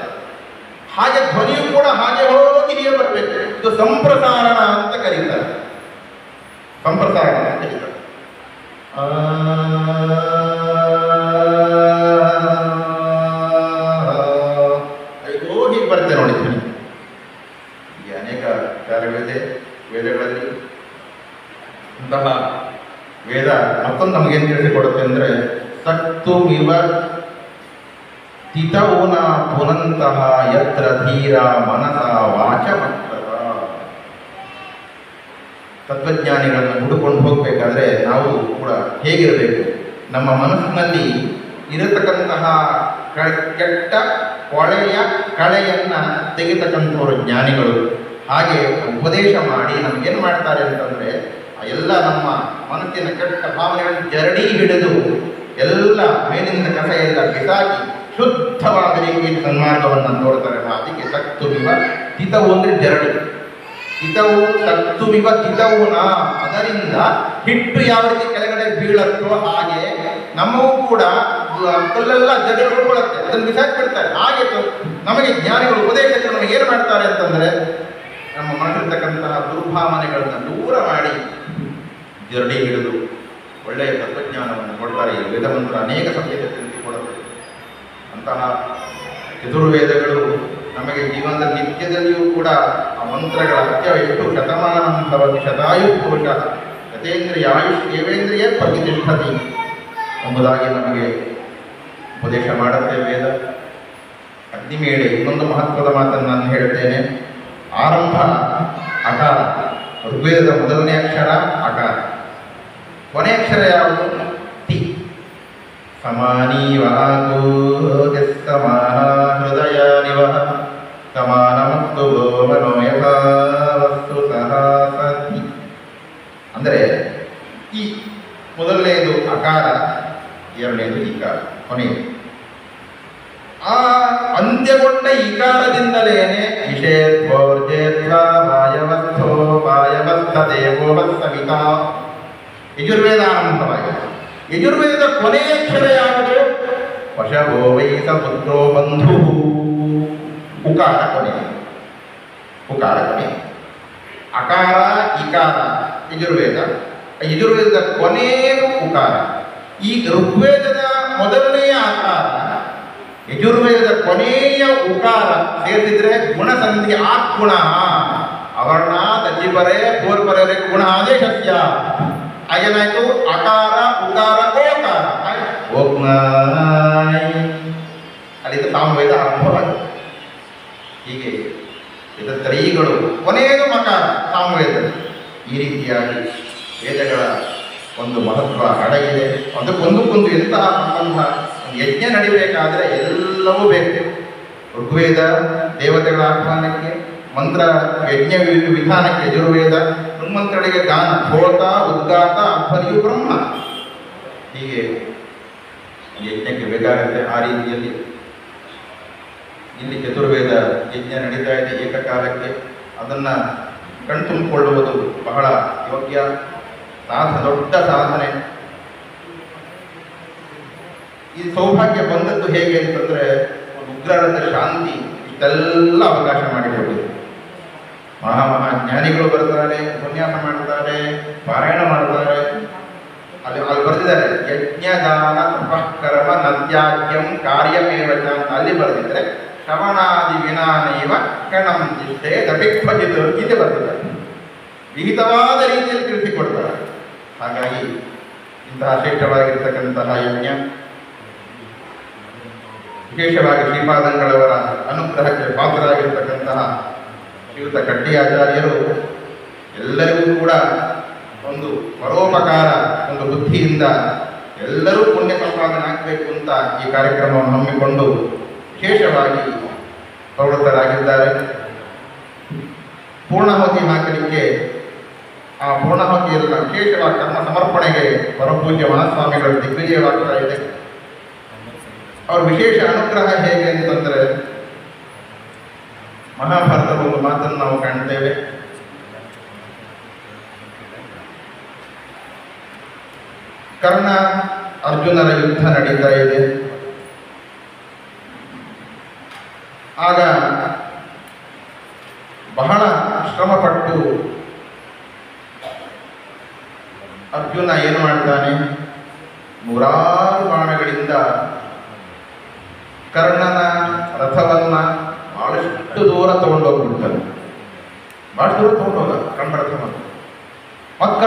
ಹಾಗೆ ಧ್ವನಿಯು ಕೂಡ ಹಾಗೆ ಹೋಗಿ ಹೀಗೆ ಬರಬೇಕು. ಇದು ಸಂಪ್ರಸಾರಣ ಅಂತ ಕರೀತಾರೆ. ಸಂಪ್ರಸಾರಣ ಅಂತ ಕರೀತಾರೆ. ಅಯ್ಯೋ ಹೀಗೆ ಬರುತ್ತೆ ನೋಡಿ ಧ್ವನಿ. ಹೀಗೆ ಅನೇಕ ವಿಚಾರಗಳಿದೆ ವೇದಗಳಲ್ಲಿ. ಅಂತಹ ವೇದ ಮತ್ತೊಂದು ನಮಗೇನು ತಿಳಿಸಿಕೊಡುತ್ತೆ ಅಂದರೆ ಸಕ್ತುಮಿವ ತಿತೌನ ಪುನಂತಹ ಯತ್ರ ಧೀರ ಮನಸ ವಾಚಮಕ್ಕದ. ತತ್ವಜ್ಞಾನಿಗಳನ್ನು ಹುಡುಕೊಂಡು ಹೋಗಬೇಕಾದ್ರೆ ನಾವು ಕೂಡ ಹೇಗಿರಬೇಕು? ನಮ್ಮ ಮನಸ್ಸಿನಲ್ಲಿ ಇರತಕ್ಕಂತಹ ಕೆಟ್ಟ ಕೊಳೆಯ ಕಳೆಯನ್ನು ತೆಗಿತಕ್ಕಂಥವರು ಜ್ಞಾನಿಗಳು. ಹಾಗೆ ಉಪದೇಶ ಮಾಡಿ ನಮಗೇನು ಮಾಡ್ತಾರೆ ಅಂತಂದರೆ ಎಲ್ಲ ನಮ್ಮ ಮನಸ್ಸಿನ ಕೆಟ್ಟ ಭಾವನೆಗಳನ್ನು ಜರಡಿ ಹಿಡಿದು ಎಲ್ಲ ಮೇಲಿಂದ ಕಸ ಎಲ್ಲ ಬಿಸಾಕಿ ಶುದ್ಧವಾದ ರೀತಿಯಲ್ಲಿ ಸನ್ಮಾರ್ಗವನ್ನು ತೋರ್ತಾರೆ. ಅದಕ್ಕೆ ಸಕ್ತುಮಿವ ತಿತವು ಅಂದರೆ ಜರಡಿ, ತಿತವು ಸಕ್ತುಮಿವ ತಿತವುನ. ಅದರಿಂದ ಹಿಟ್ಟು ಯಾವ ರೀತಿ ಕೆಳಗಡೆ ಬೀಳತ್ತೋ ಹಾಗೆ ನಮ್ಮವು ಕೂಡ ಕಲ್ಲೆಲ್ಲ ಜಡಿ ಉಳ್ಕೊಳ್ಳುತ್ತೆ, ಅದನ್ನು ಬಿಸಾಕಿ ಬಿಡ್ತಾರೆ. ಹಾಗೆ ನಮಗೆ ಜ್ಞಾನಿಗಳು ಉಪದೇಶಕರು ನಮಗೆ ಏನು ಮಾಡ್ತಾರೆ ಅಂತಂದರೆ ನಮ್ಮ ಮನಸ್ಸಿರ್ತಕ್ಕಂತಹ ದುರ್ಭಾವನೆಗಳನ್ನು ದೂರ ಮಾಡಿ ಜರಡಿ ಹಿಡಿದು ಒಳ್ಳೆಯ ತತ್ವಜ್ಞಾನವನ್ನು ಕೊಡ್ತಾರೆ. ಈ ವೇದಮಂತ್ರ ಅನೇಕ ಸತ್ಯತೆ ತಿಳಿಸಿಕೊಡುತ್ತದೆ. ಅಂತಹ ಚತುರ್ವೇದಗಳು ನಮಗೆ ಜೀವನದ ನಿತ್ಯದಲ್ಲಿಯೂ ಕೂಡ ಆ ಮಂತ್ರಗಳ ಅತ್ಯ ಎಷ್ಟು ಶತಮಾನ ಭವತಿ ಶತಾಯು ಪುರುಷ ಯತೇಂದ್ರಿಯ ಆಯುಷ್ ದೇವೇಂದ್ರಿಯ ಪ್ರತಿಷ್ಠತಿ ಎಂಬುದಾಗಿ ನಮಗೆ ಉಪದೇಶ ಮಾಡುತ್ತೆ ವೇದ. ಅಗ್ನಿಮೇಳೆ ಇನ್ನೊಂದು ಮಹತ್ವದ ಮಾತನ್ನು ನಾನು ಹೇಳ್ತೇನೆ. ಆರಂಭ ಅಕಾರ, ಋಗ್ವೇದದ ಮೊದಲನೇ ಅಕ್ಷರ ಅಕಾರ, ಕೊನೆ ಅಕ್ಷರ ಯಾವುದು? ತಿ. ಸಮಾನೀವಾಗೋ ಸಮಾನ ಹೃದಯ ನಿವಹ ಸಮಾನಮಸ್ತು ಮನೋ ಯಥಾ ವಸ್ತು ಸಹಸತಿ. ಅಂದರೆ ಈ ಮೊದಲನೆಯದು ಅಕಾರ, ಎರಡನೇದು ಇಕಾರ, ಕೊನೆಯದು. ಆ ಅಂತ್ಯಗೊಂಡ ಇಕಾರದಿಂದಲೇನೆ ವಿಷೇತ್ವೋರ್ಜೇತ್ವ ವಾಯವಸ್ಥೋ ವಾಯವಸ್ಥದೇವೋ ವತ್ಸವಿತ ಯಜುರ್ವೇದ ಆರಂಭವಾಗಿದೆ. ಯಜುರ್ವೇದ ಕೊನೆಯ ಅಕ್ಷರ ಯಾವುದು? ವಶವೋ ವೈಸ ಪುತ್ರೋ ಬಂಧು. ಉಕಾರ ಕೊನೆ, ಉಕಾರ ಕೊನೆ. ಅಕಾರ ಇಕಾರ ಯಜುರ್ವೇದ, ಯಜುರ್ವೇದದ ಕೊನೆಯದು ಉಕಾರ. ಈ ಋಗ್ವೇದದ ಮೊದಲನೆಯ ಅಕಾರ, ಯಜುರ್ವೇದದ ಕೊನೆಯ ಉಕಾರ ಸೇರಿಸಿದ್ರೆ ಗುಣಸಂಧಿ ಆತ್ಗುಣ ಅವರ್ಣ ದಜಿಪರೆ ಪೂರ್ವರೆ ಗುಣ ಆದೇಶಸ್ಯ. ಹಾಗೇನಾಯ್ತು? ಅಕಾರ ಉಕಾರ ಓಕಾರ ಓಕ್ನಾಯ್. ಅಲ್ಲಿಂದ ಸಾಮವೇದ ಆರಂಭವಾಗಿದೆ. ಹೀಗೆ ವೇದತ್ರಯೀಗಳು ಕೊನೆಯದು ಮಕಾರ ಸಾಮವೇದದಲ್ಲಿ. ಈ ರೀತಿಯಾಗಿ ವೇದಗಳ ಒಂದು ಮಹತ್ವ ಅಡಗಿದೆ. ಅದಕ್ಕೊಂದಕ್ಕೊಂದು ಎಂತಹ ಸಂಬಂಧ. ಯಜ್ಞ ನಡಿಬೇಕಾದರೆ ಎಲ್ಲವೂ ಬೇಕು. ಋಗ್ವೇದ ದೇವತೆಗಳ ಆಹ್ವಾನಕ್ಕೆ, ಮಂತ್ರ ಯಜ್ಞ ವಿಧಾನಕ್ಕೆ ಯಜುರ್ವೇದ, ಹನುಮಂತಳಿಗೆ ಗಾನ, ಹೋತ ಉದ್ಗಾತ ಅಧ್ವರ್ಯು ಬ್ರಹ್ಮ. ಹೀಗೆ ಯಜ್ಞಕ್ಕೆ ಬೇಕಾಗುತ್ತೆ. ಆ ರೀತಿಯಲ್ಲಿ ಇಲ್ಲಿ ಚತುರ್ವೇದ ಯಜ್ಞ ನಡೀತಾ ಇದೆ ಏಕಕಾಲಕ್ಕೆ. ಅದನ್ನು ಕಣ್ತುಂಬಿಕೊಳ್ಳುವುದು ಬಹಳ ಯೋಗ್ಯ ದೊಡ್ಡ ಸಾಧನೆ. ಈ ಸೌಭಾಗ್ಯ ಬಂದದ್ದು ಹೇಗೆ ಅಂತಂದರೆ ಉಗ್ರರದ ಶಾಂತಿ ಇಷ್ಟೆಲ್ಲ ಅವಕಾಶ ಮಾಡಿಕೊಟ್ಟಿದೆ. ಮಹಾಜ್ಞಾನಿಗಳು ಬರ್ತಾರೆ, ಉಪನ್ಯಾಸ ಮಾಡ್ತಾರೆ, ಪಾರಾಯಣ ಮಾಡ್ತಾರೆ. ಅಲ್ಲಿ ಬರೆದಿದ್ದಾರೆ ಯಜ್ಞದಾನ ತಪಃಕರ್ಮ ನತ್ಯಾಜ್ಯಂ ಕಾರ್ಯಮೇವಚ ಅಂತ ಅಲ್ಲಿ ಬರೆದಿದ್ರೆ ಶ್ರವಣಾದಿ ವಿನಾನೈವ ಕಣಂ ತಿಷ್ಟೇ ದಪಿಕ್ವಜಿತ್ ಇಲ್ಲಿ ಬರೆದಿದ್ದಾರೆ. ವಿಹಿತವಾದ ರೀತಿಯಲ್ಲಿ ತಿಳಿಸಿಕೊಡ್ತಾರೆ. ಹಾಗಾಗಿ ಇಂತಹ ಶ್ರೇಷ್ಠವಾಗಿರ್ತಕ್ಕಂತಹ ಯಜ್ಞ, ವಿಶೇಷವಾಗಿ ಶ್ರೀಪಾದಂಗಳವರ ಅನುಗ್ರಹಕ್ಕೆ ಪಾತ್ರರಾಗಿರ್ತಕ್ಕಂತಹ ಶ್ರೀಯುತ ಕಟ್ಟಿಯಾಚಾರ್ಯರು ಎಲ್ಲರಿಗೂ ಕೂಡ ಒಂದು ಪರೋಪಕಾರ, ಒಂದು ಬುದ್ಧಿಯಿಂದ ಎಲ್ಲರೂ ಪುಣ್ಯ ಸಂಪಾದನೆ ಆಗಬೇಕು ಅಂತ ಈ ಕಾರ್ಯಕ್ರಮವನ್ನು ಹಮ್ಮಿಕೊಂಡು ವಿಶೇಷವಾಗಿ ಪ್ರವೃತ್ತರಾಗಿದ್ದಾರೆ. ಪೂರ್ಣಾಹುತಿ ಹಾಕಲಿಕ್ಕೆ ಆ ಪೂರ್ಣಾಹುತಿಯಲ್ಲ ವಿಶೇಷವಾಗಿ ಕರ್ಮ ಸಮರ್ಪಣೆಗೆ ಪರಪೂಜ್ಯ ಮಹಾಸ್ವಾಮಿಗಳ ದಿಗ್ವಿಜಯವಾಗ್ತಾ ಇದೆ. ಅವ್ರ ವಿಶೇಷ ಅನುಗ್ರಹ ಹೇಗೆ ಅಂತಂದರೆ ಮಹಾಭಾರತದ ಒಂದು ಮಾತನ್ನು ನಾವು ಕಾಣ್ತೇವೆ. ಕರ್ಣ ಅರ್ಜುನರ ಯುದ್ಧ ನಡೀತಾ ಇದೆ. ಆಗ ಬಹಳ ಶ್ರಮಪಟ್ಟು ಅರ್ಜುನ ಏನು ಮಾಡ್ತಾನೆ, ನೂರಾರು ಬಾಣಗಳಿಂದ ಕರ್ಣನ ರಥವನ್ನ ಬಹಳಷ್ಟು ದೂರ ತಗೊಂಡೋಗ್ಬಿಡ್ತಾನೆ. ಬಹಳ ದೂರ ತಗೊಂಡೋಗ ಕರ್ಣ ರಥವನ್ನು. ಮತ್ತೆ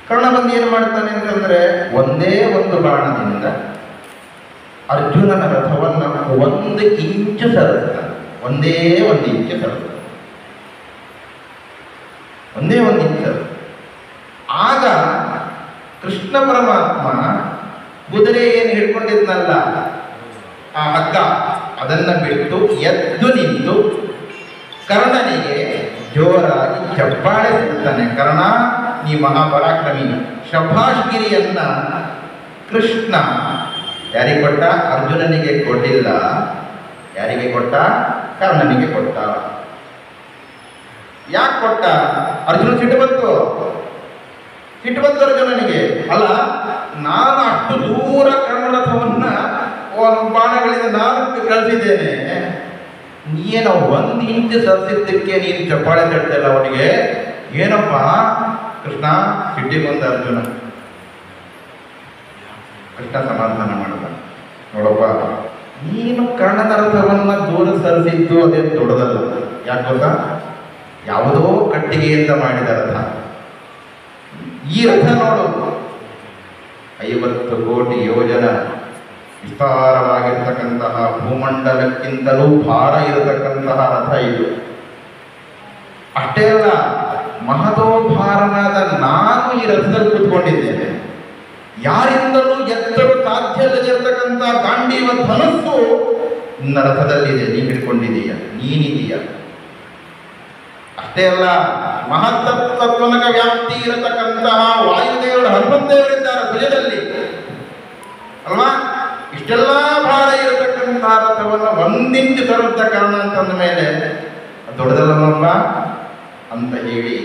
ಕರ್ಣ ಬಂದು ಏನು ಮಾಡ್ತಾನೆ ಅಂತಂದ್ರೆ, ಒಂದೇ ಒಂದು ಬಾಣದಿಂದ ಅರ್ಜುನನ ರಥವನ್ನ 1 ಇಂಚು ಸರಿಸ್ತಾನೆ. ಒಂದೇ ಒಂದು ಇಂಚು ಸರಿಸ್ತಾನೆ. ಒಂದೇ ಒಂದು ಇಂಚು. ಆಗ ಕೃಷ್ಣ ಪರಮಾತ್ಮ ಕುದುರೆ ಏನು ಹಿಡ್ಕೊಂಡಿದ್ನಲ್ಲ ಆ ಹಗ್ಗ, ಅದನ್ನ ಬಿಟ್ಟು ಎದ್ದು ನಿಂತು ಕರ್ಣನಿಗೆ ಜೋರಾಗಿ ಚಪ್ಪಾಳೆ ಕೊಡ್ತಾನೆ. ಕರ್ಣ, ನೀ ಮಹಾಪರಾಕ್ರಮಿ. ಶಭಾಷ್ಗಿರಿಯನ್ನ ಕೃಷ್ಣ ಯಾರಿಗೆ ಕೊಟ್ಟ? ಅರ್ಜುನನಿಗೆ ಕೊಟ್ಟಿಲ್ಲ. ಯಾರಿಗೆ ಕೊಟ್ಟ? ಕರ್ಣನಿಗೆ ಕೊಟ್ಟ. ಯಾಕೆ ಕೊಟ್ಟ? ಅರ್ಜುನ ಸಿಟ್ಟು ಬಂತು ಅರ್ಜುನನಿಗೆ. ಅಲ್ಲ, ನಾನು ಅಷ್ಟು ದೂರ ಕರ್ಣರಥವನ್ನ ಬಾಣಗಳಿಂದ ನಾನು ಕಳಿಸಿದ್ದೇನೆ, ನೀನು 1 ಇಂಚು ಸರಿಸಿದ್ದಕ್ಕೆ ನೀನು ಚಪ್ಪಾಳೆ ತಟ್ಟಲ್ಲ ಅವನಿಗೆ, ಏನಪ್ಪ ಕೃಷ್ಣ? ಸಿಟ್ಟಿಗೆ ಬಂದ ಅರ್ಜುನ. ಕೃಷ್ಣ ಸಮಾಧಾನ ಮಾಡಿದ, ನೋಡಪ್ಪ, ನೀನು ಕರ್ಣನ ರಥವನ್ನ ದೂರ ಸರಿಸಿದ್ದು ಅದೇನು ದೊಡ್ಡದಲ್ಲ. ಯಾಕೆ ಗೊತ್ತಾ? ಯಾವುದೋ ಕಟ್ಟಿಗೆಯಿಂದ ಮಾಡಿದ ರಥ. ಈ ರಥ ನೋಡು, 50 ಕೋಟಿ ಯೋಜನ ವಿಸ್ತಾರವಾಗಿರ್ತಕ್ಕಂತಹ ಭೂಮಂಡಲಕ್ಕಿಂತಲೂ ಭಾರ ಇರತಕ್ಕಂತಹ ರಥ ಇದು. ಅಷ್ಟೇ ಅಲ್ಲ, ಮಹತೋಭಾರನಾದ ನಾನು ಈ ರಥದಲ್ಲಿ ಕೂತ್ಕೊಂಡಿದ್ದೇನೆ. ಯಾರಿಂದಲೂ ಎತ್ತಲು ಸಾಧ್ಯ ಇಲ್ಲದಿರತಕ್ಕಂಥ ಗಾಂಡೀವ ಧನಸ್ಸು ನಿನ್ನ ರಥದಲ್ಲಿದೆ, ನೀನು ಹಿಡ್ಕೊಂಡಿದೀಯ, ನೀನಿದೀಯ. ಅಷ್ಟೇ ಅಲ್ಲ, ಮಹತ್ತತ್ವನಕ ವ್ಯಾಪ್ತಿ ಇರತಕ್ಕಂತಹ ವಾಯುದೇವರು, ಹನುಮಂತೇವರಿದ್ದಾರೆ ಭುಜದಲ್ಲಿ ಅಲ್ವಾ? ಇಷ್ಟೆಲ್ಲ ಭಾರ ಇರತಕ್ಕಂತಹ ರಥವನ್ನು 1 ಇಂಚು ತರುತ್ತ ಕಾರಣ ಅಂತಂದ ಮೇಲೆ ದೊಡ್ಡದಲ್ಲಪ್ಪ ಅಂತ ಹೇಳಿ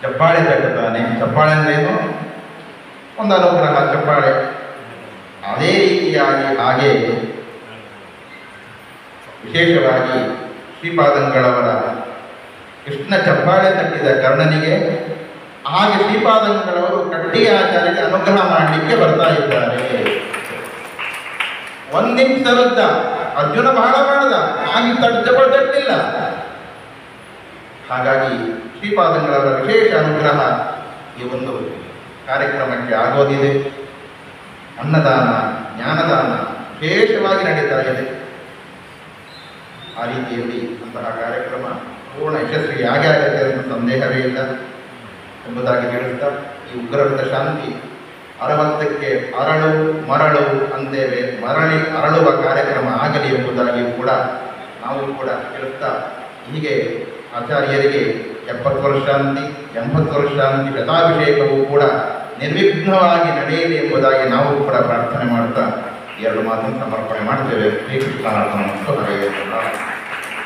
ಚಪ್ಪಾಳೆ ತಟ್ಟುತ್ತಾನೆ. ಚಪ್ಪಾಳೆ ಅಂದ್ರೇನು? ಒಂದು ಅನುಗ್ರಹ, ಚಪ್ಪಾಳೆ. ಅದೇ ರೀತಿಯಾಗಿ ಹಾಗೆ ವಿಶೇಷವಾಗಿ ಶ್ರೀಪಾದಂಗಳವರ ಕೃಷ್ಣ ಚಪ್ಪಾಳೆ ತಟ್ಟಿದ ಕರ್ಣನಿಗೆ, ಹಾಗೆ ಶ್ರೀಪಾದಂಗಳವರು ಕಟ್ಟಿಯಾಚಾರ್ಯರಿಗೆ ಅನುಗ್ರಹ ಮಾಡಲಿಕ್ಕೆ ಬರ್ತಾ ಇದ್ದಾರೆ. 1 ಇಂಚು ತರುತ್ತ ಅರ್ಜುನ ಬಹಳ ಮಾಡಿದ, ಹಾಗೆ ತಟ್ಟಲಿಲ್ಲ. ಹಾಗಾಗಿ ಶ್ರೀಪಾದಂಗಳವರ ವಿಶೇಷ ಅನುಗ್ರಹ ಈ ಒಂದು ಕಾರ್ಯಕ್ರಮಕ್ಕೆ ಆಗೋದಿದೆ. ಅನ್ನದಾನ, ಜ್ಞಾನದಾನ ವಿಶೇಷವಾಗಿ ನಡೀತಾ ಇದೆ. ಆ ರೀತಿಯಲ್ಲಿ ಅಂತಹ ಕಾರ್ಯಕ್ರಮ ಪೂರ್ಣ ಯಶಸ್ವಿಯಾಗಿ ಆಗುತ್ತೆ ಅನ್ನೋ ಸಂದೇಹವೇ ಇಲ್ಲ ಎಂಬುದಾಗಿ ಹೇಳುತ್ತಾ, ಈ ಉಗ್ರವ್ರತ ಶಾಂತಿ 60ಕ್ಕೆ ಅರಳು ಮರಳು ಅಂತೇವೆ, ಮರಳಿ ಅರಳುವ ಕಾರ್ಯಕ್ರಮ ಆಗಲಿ ಎಂಬುದಾಗಿಯೂ ಕೂಡ ನಾವು ಕೂಡ ಹೇಳುತ್ತಾ, ಹೀಗೆ ಆಚಾರ್ಯರಿಗೆ 70 ವರ್ಷ ಶಾಂತಿ, 80 ವರ್ಷ ಶಾಂತಿ, ಶತಾಭಿಷೇಕವೂ ಕೂಡ ನಿರ್ವಿಘ್ನವಾಗಿ ನಡೆಯಲಿ ಎಂಬುದಾಗಿ ನಾವು ಕೂಡ ಪ್ರಾರ್ಥನೆ ಮಾಡುತ್ತಾ 2 ಮಾತನ್ನು ಸಮರ್ಪಣೆ ಮಾಡ್ತೇವೆ. ಶ್ರೀಕೃಷ್ಣ.